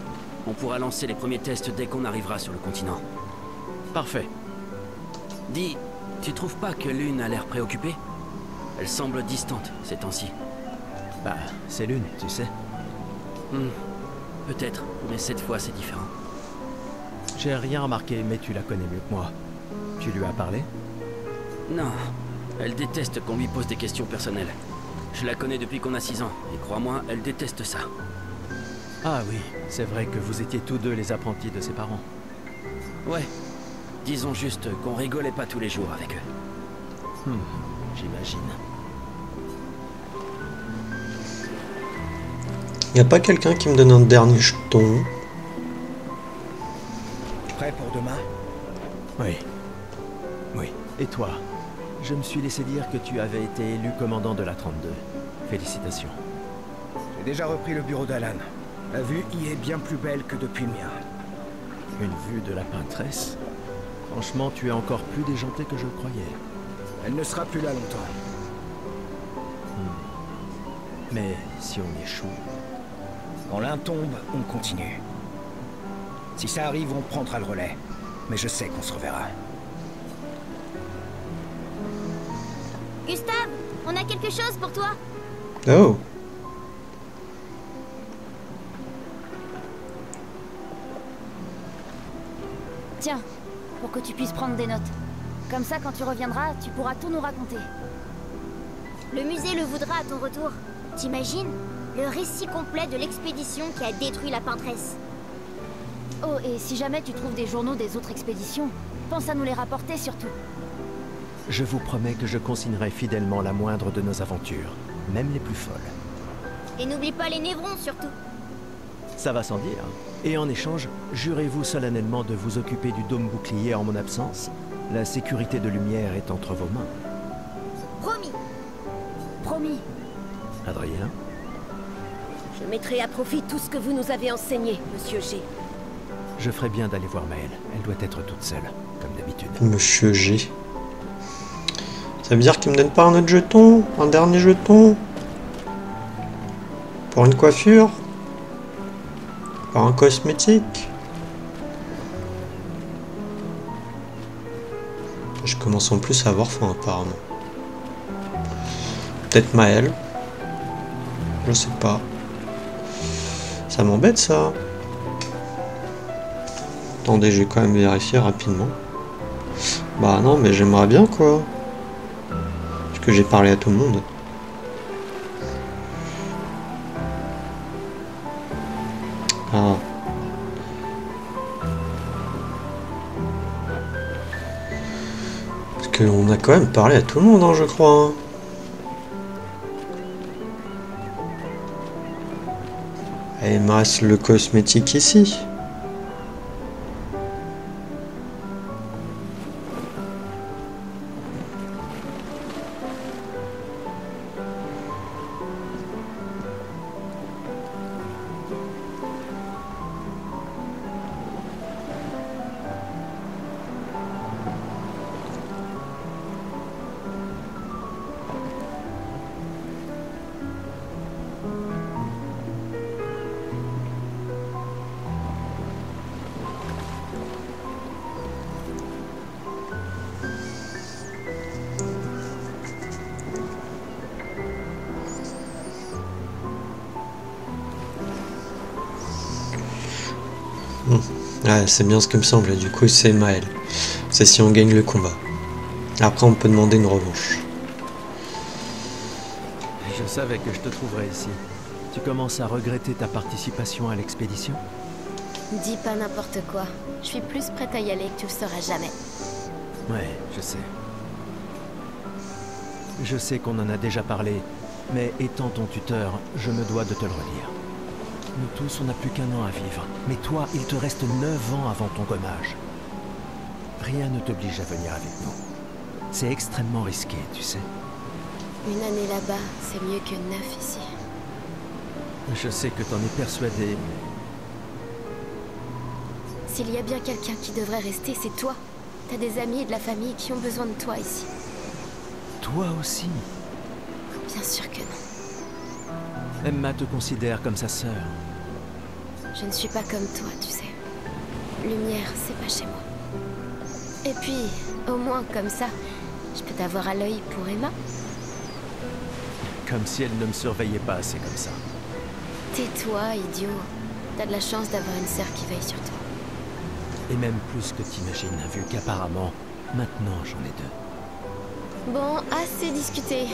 On pourra lancer les premiers tests dès qu'on arrivera sur le continent. Parfait. Dis, tu trouves pas que Lune a l'air préoccupée? Elle semble distante ces temps-ci. Bah, c'est Lune, tu sais. Peut-être, mais cette fois c'est différent. J'ai rien remarqué, mais tu la connais mieux que moi. Tu lui as parlé? Non, elle déteste qu'on lui pose des questions personnelles. Je la connais depuis qu'on a 6 ans, et crois-moi, elle déteste ça. Ah oui, c'est vrai que vous étiez tous deux les apprentis de ses parents. Ouais, disons juste qu'on rigolait pas tous les jours avec eux. J'imagine. Y a pas quelqu'un qui me donne un dernier jeton? Prêt pour demain? Oui. Oui. Et toi? Je me suis laissé dire que tu avais été élu commandant de la 32. Félicitations. J'ai déjà repris le bureau d'Alan. La vue y est bien plus belle que depuis le mien. Une vue de la peintresse? Franchement, tu es encore plus déjanté que je le croyais. Elle ne sera plus là longtemps. Mais si on échoue... Quand l'un tombe, on continue. Si ça arrive, on prendra le relais. Mais je sais qu'on se reverra. Gustave, on a quelque chose pour toi. Oh. Tiens, pour que tu puisses prendre des notes. Comme ça, quand tu reviendras, tu pourras tout nous raconter. Le musée le voudra à ton retour. T'imagines? Le récit complet de l'expédition qui a détruit la peintresse. Oh, et si jamais tu trouves des journaux des autres expéditions, pense à nous les rapporter surtout. Je vous promets que je consignerai fidèlement la moindre de nos aventures, même les plus folles. Et n'oublie pas les névrons, surtout. Ça va sans dire. Et en échange, jurez-vous solennellement de vous occuper du dôme bouclier en mon absence? La sécurité de Lumière est entre vos mains. Promis. Promis. Adrien? Je mettrai à profit tout ce que vous nous avez enseigné, Monsieur G. Je ferais bien d'aller voir Maëlle. Elle doit être toute seule, comme d'habitude. Monsieur G. Ça veut dire qu'il me donne pas un autre jeton? Un dernier jeton? Pour une coiffure? Pour un cosmétique? Je commence en plus à avoir faim apparemment. Peut-être Maëlle. Je sais pas. Ça m'embête ça. Attendez, je vais quand même vérifier rapidement. Bah non, mais j'aimerais bien quoi. Parce que j'ai parlé à tout le monde. Ah. Parce qu'on a quand même parlé à tout le monde, hein, je crois. Hein. Et il me reste le cosmétique ici. Ouais, c'est bien ce que me semble, du coup c'est Maëlle. C'est si on gagne le combat. Après on peut demander une revanche. Je savais que je te trouverais ici. Tu commences à regretter ta participation à l'expédition? Dis pas n'importe quoi. Je suis plus prête à y aller que tu le seras jamais. Ouais, je sais. Je sais qu'on en a déjà parlé, mais étant ton tuteur, je me dois de te le redire. Nous tous, on n'a plus qu'un an à vivre. Mais toi, il te reste 9 ans avant ton gommage. Rien ne t'oblige à venir avec nous. C'est extrêmement risqué, tu sais. Une année là-bas, c'est mieux que 9 ici. Je sais que t'en es persuadé, mais... S'il y a bien quelqu'un qui devrait rester, c'est toi. T'as des amis et de la famille qui ont besoin de toi ici. Toi aussi? Bien sûr que non. Emma te considère comme sa sœur. Je ne suis pas comme toi, tu sais. Lumière, c'est pas chez moi. Et puis, au moins, comme ça, je peux t'avoir à l'œil pour Emma. Comme si elle ne me surveillait pas assez comme ça. Tais-toi, idiot. T'as de la chance d'avoir une sœur qui veille sur toi. Et même plus que t'imagines, vu qu'apparemment, maintenant j'en ai 2. Bon, assez discuté.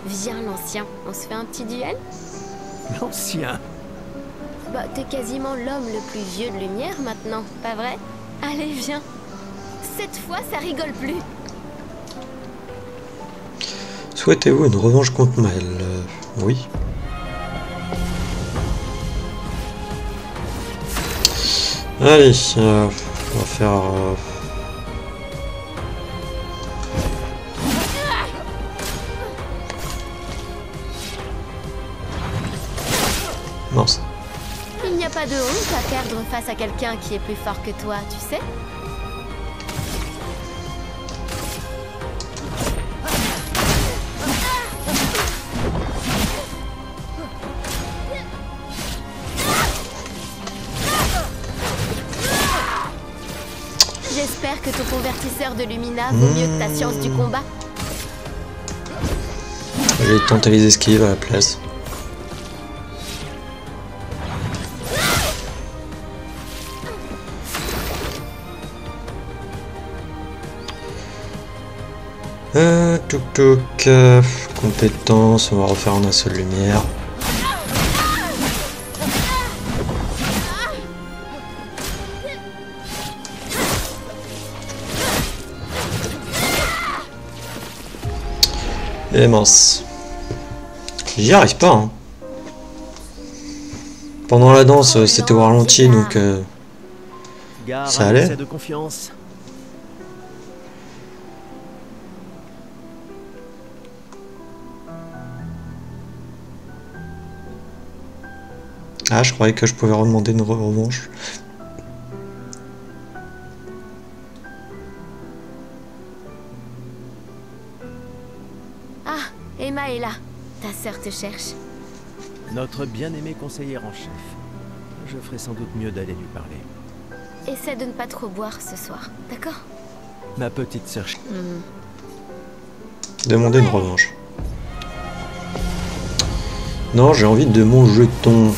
Viens, l'ancien, on se fait un petit duel? L'ancien? Bah, t'es quasiment l'homme le plus vieux de Lumière maintenant, pas vrai? Allez, viens. Cette fois, ça rigole plus. Souhaitez-vous une revanche contre Maëlle? Oui. Allez, on va faire... Mince. Il n'y a pas de honte à perdre face à quelqu'un qui est plus fort que toi, tu sais? J'espère que ton convertisseur de Lumina vaut mieux que ta science du combat. Je vais tenter les esquives à la place. Tuk-tuk, compétence, on va refaire en un seul lumière. Et mince. J'y arrive pas, hein. Pendant la danse, c'était au ralenti, donc Gare ça à allait. l'excès de confiance. Ah, je croyais que je pouvais redemander une revanche. Ah, Emma est là. Ta sœur te cherche. Notre bien-aimé conseillère en chef. Je ferai sans doute mieux d'aller lui parler. Essaie de ne pas trop boire ce soir, d'accord? Ma petite sœur. Demander une revanche. Non, j'ai envie de mon jeton.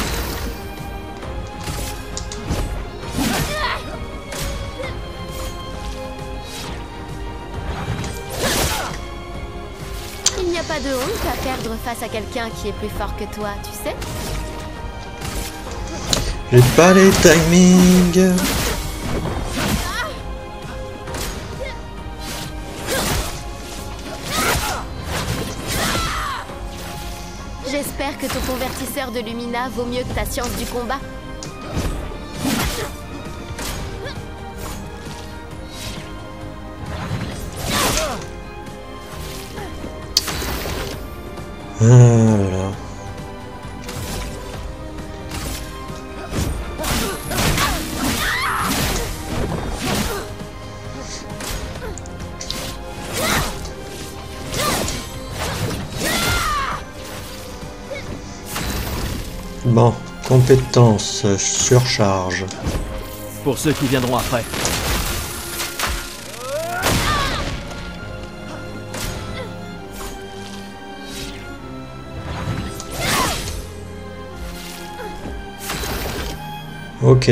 Il n'y a pas de honte à perdre face à quelqu'un qui est plus fort que toi, tu sais? J'ai pas les timings. J'espère que ton convertisseur de Lumina vaut mieux que ta science du combat. Ah là là. Bon, compétence, surcharge. Pour ceux qui viendront après. Ok.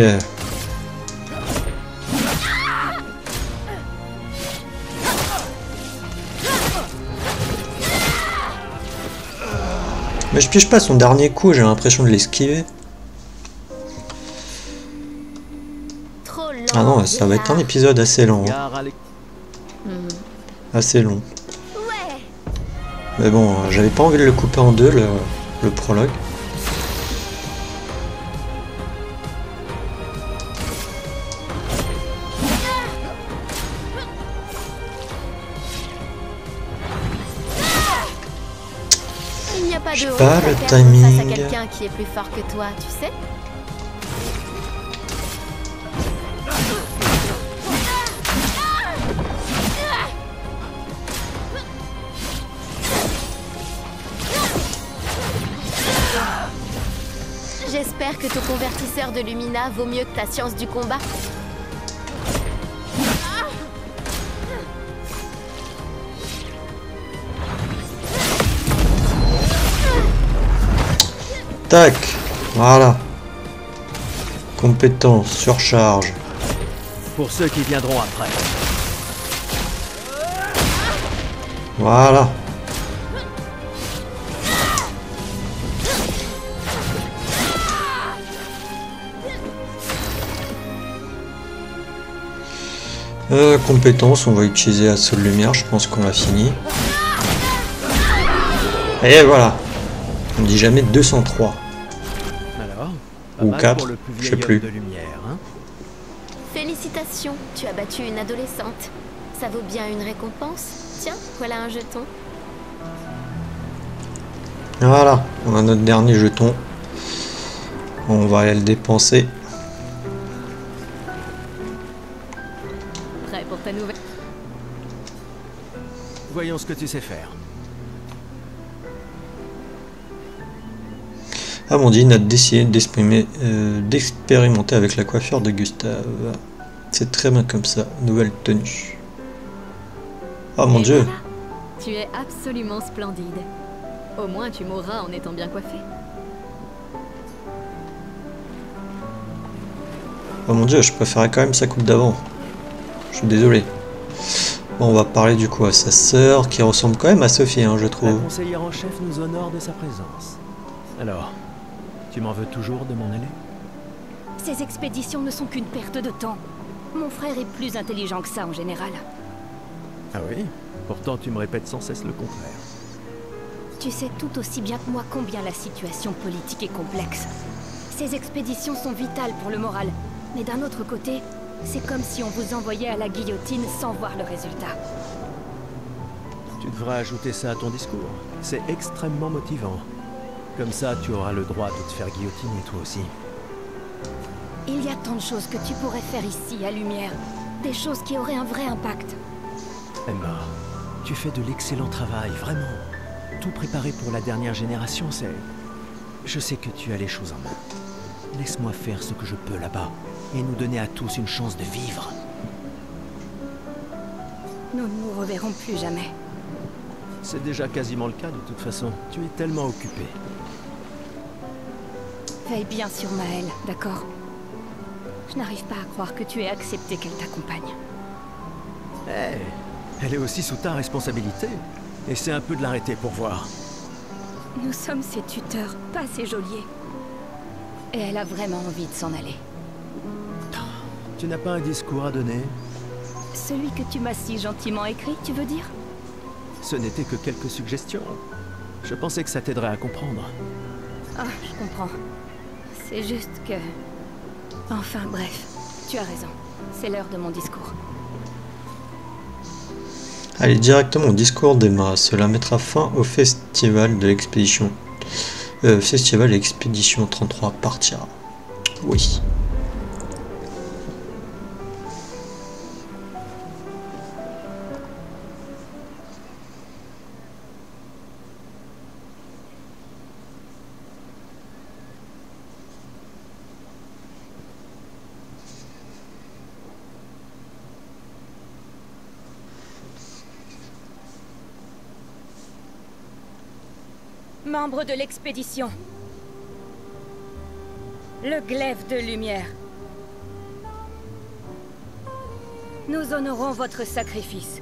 Mais je pige pas son dernier coup, j'ai l'impression de l'esquiver. Ah non, ça va être un épisode assez lent. Hein. Assez long. Mais bon, j'avais pas envie de le couper en deux, le prologue. J'ai pas le timing. Face à quelqu'un qui est plus fort que toi, tu sais? J'espère que ton convertisseur de Lumina vaut mieux que ta science du combat. Tac, voilà. Compétence, surcharge. Pour ceux qui viendront après. Voilà. Compétence, on va utiliser Assaut de lumière, je pense qu'on l'a fini. Et voilà. On dit jamais 203. Alors, ou 4, je sais plus. De lumière, hein? Félicitations, tu as battu une adolescente. Ça vaut bien une récompense. Tiens, voilà un jeton. Voilà, on a notre dernier jeton. On va aller le dépenser. Prêt pour ta nouvelle? Voyons ce que tu sais faire. Amandine a décidé d'expérimenter avec la coiffure de Gustave. C'est très bien comme ça, nouvelle tenue. Oh mon dieu! Tu es absolument splendide. Au moins tu mourras en étant bien coiffé. Oh mon dieu, je préférais quand même sa coupe d'avant. Je suis désolé. Bon, on va parler du coup à sa sœur, qui ressemble quand même à Sophie, hein, je La trouve. conseillère en chef nous honore de sa présence. Alors, tu m'en veux toujours de m'en aller? Ces expéditions ne sont qu'une perte de temps. Mon frère est plus intelligent que ça en général. Ah oui? Pourtant tu me répètes sans cesse le contraire. Tu sais tout aussi bien que moi combien la situation politique est complexe. Ces expéditions sont vitales pour le moral. Mais d'un autre côté, c'est comme si on vous envoyait à la guillotine sans voir le résultat. Tu devrais ajouter ça à ton discours. C'est extrêmement motivant. Comme ça, tu auras le droit de te faire guillotiner toi aussi. Il y a tant de choses que tu pourrais faire ici, à Lumière. Des choses qui auraient un vrai impact. Emma, tu fais de l'excellent travail, vraiment. Tout préparé pour la dernière génération, c'est... Je sais que tu as les choses en main. Laisse-moi faire ce que je peux là-bas, et nous donner à tous une chance de vivre. Nous ne nous reverrons plus jamais. C'est déjà quasiment le cas de toute façon. Tu es tellement occupé. Veille bien sur Maëlle, d'accord? Je n'arrive pas à croire que tu aies accepté qu'elle t'accompagne. Eh, elle est aussi sous ta responsabilité. Essaie un peu de l'arrêter pour voir. Nous sommes ses tuteurs, pas ses geôliers. Et elle a vraiment envie de s'en aller. Tu n'as pas un discours à donner? Celui que tu m'as si gentiment écrit, tu veux dire? Ce n'était que quelques suggestions. Je pensais que ça t'aiderait à comprendre. Ah, je comprends. C'est juste que... Enfin, bref. Tu as raison. C'est l'heure de mon discours. Allez directement au discours d'Emma. Cela mettra fin au festival de l'expédition. Festival et expédition 33 partira. Oui. Membres de l'expédition. Le glaive de lumière. Nous honorons votre sacrifice.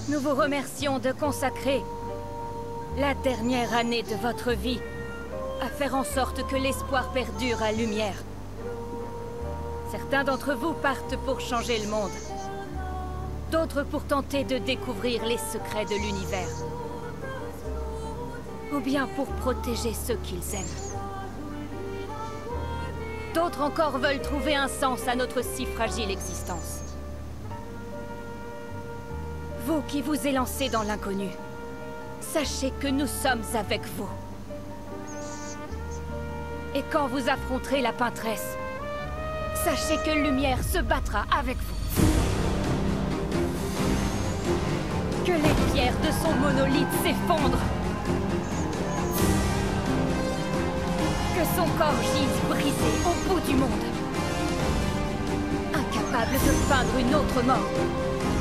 Nous vous remercions de consacrer la dernière année de votre vie à faire en sorte que l'espoir perdure à Lumière. Certains d'entre vous partent pour changer le monde. D'autres pour tenter de découvrir les secrets de l'univers. Ou bien pour protéger ceux qu'ils aiment. D'autres encore veulent trouver un sens à notre si fragile existence. Vous qui vous élancez dans l'inconnu, sachez que nous sommes avec vous. Et quand vous affronterez la Peintresse, sachez que Lumière se battra avec vous. Que les pierres de son monolithe s'effondrent. Que son corps gise brisé au bout du monde. Incapable de peindre une autre mort.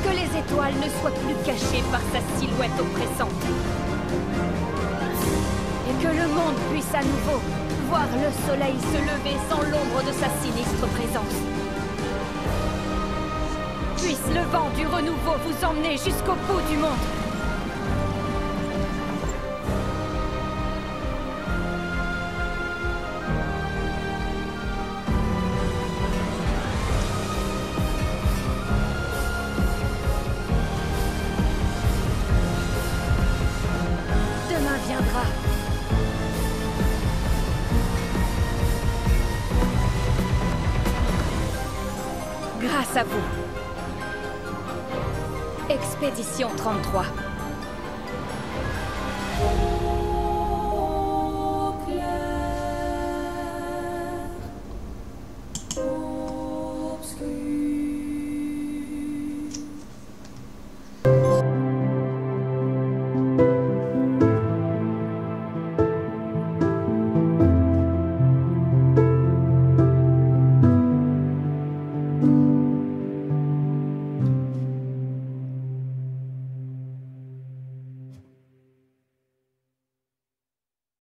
Que les étoiles ne soient plus cachées par sa silhouette oppressante. Et que le monde puisse à nouveau voir le soleil se lever sans l'ombre de sa sinistre présence. Puisse le vent du renouveau vous emmener jusqu'au bout du monde. Demain viendra. Grâce à vous. Expédition 33.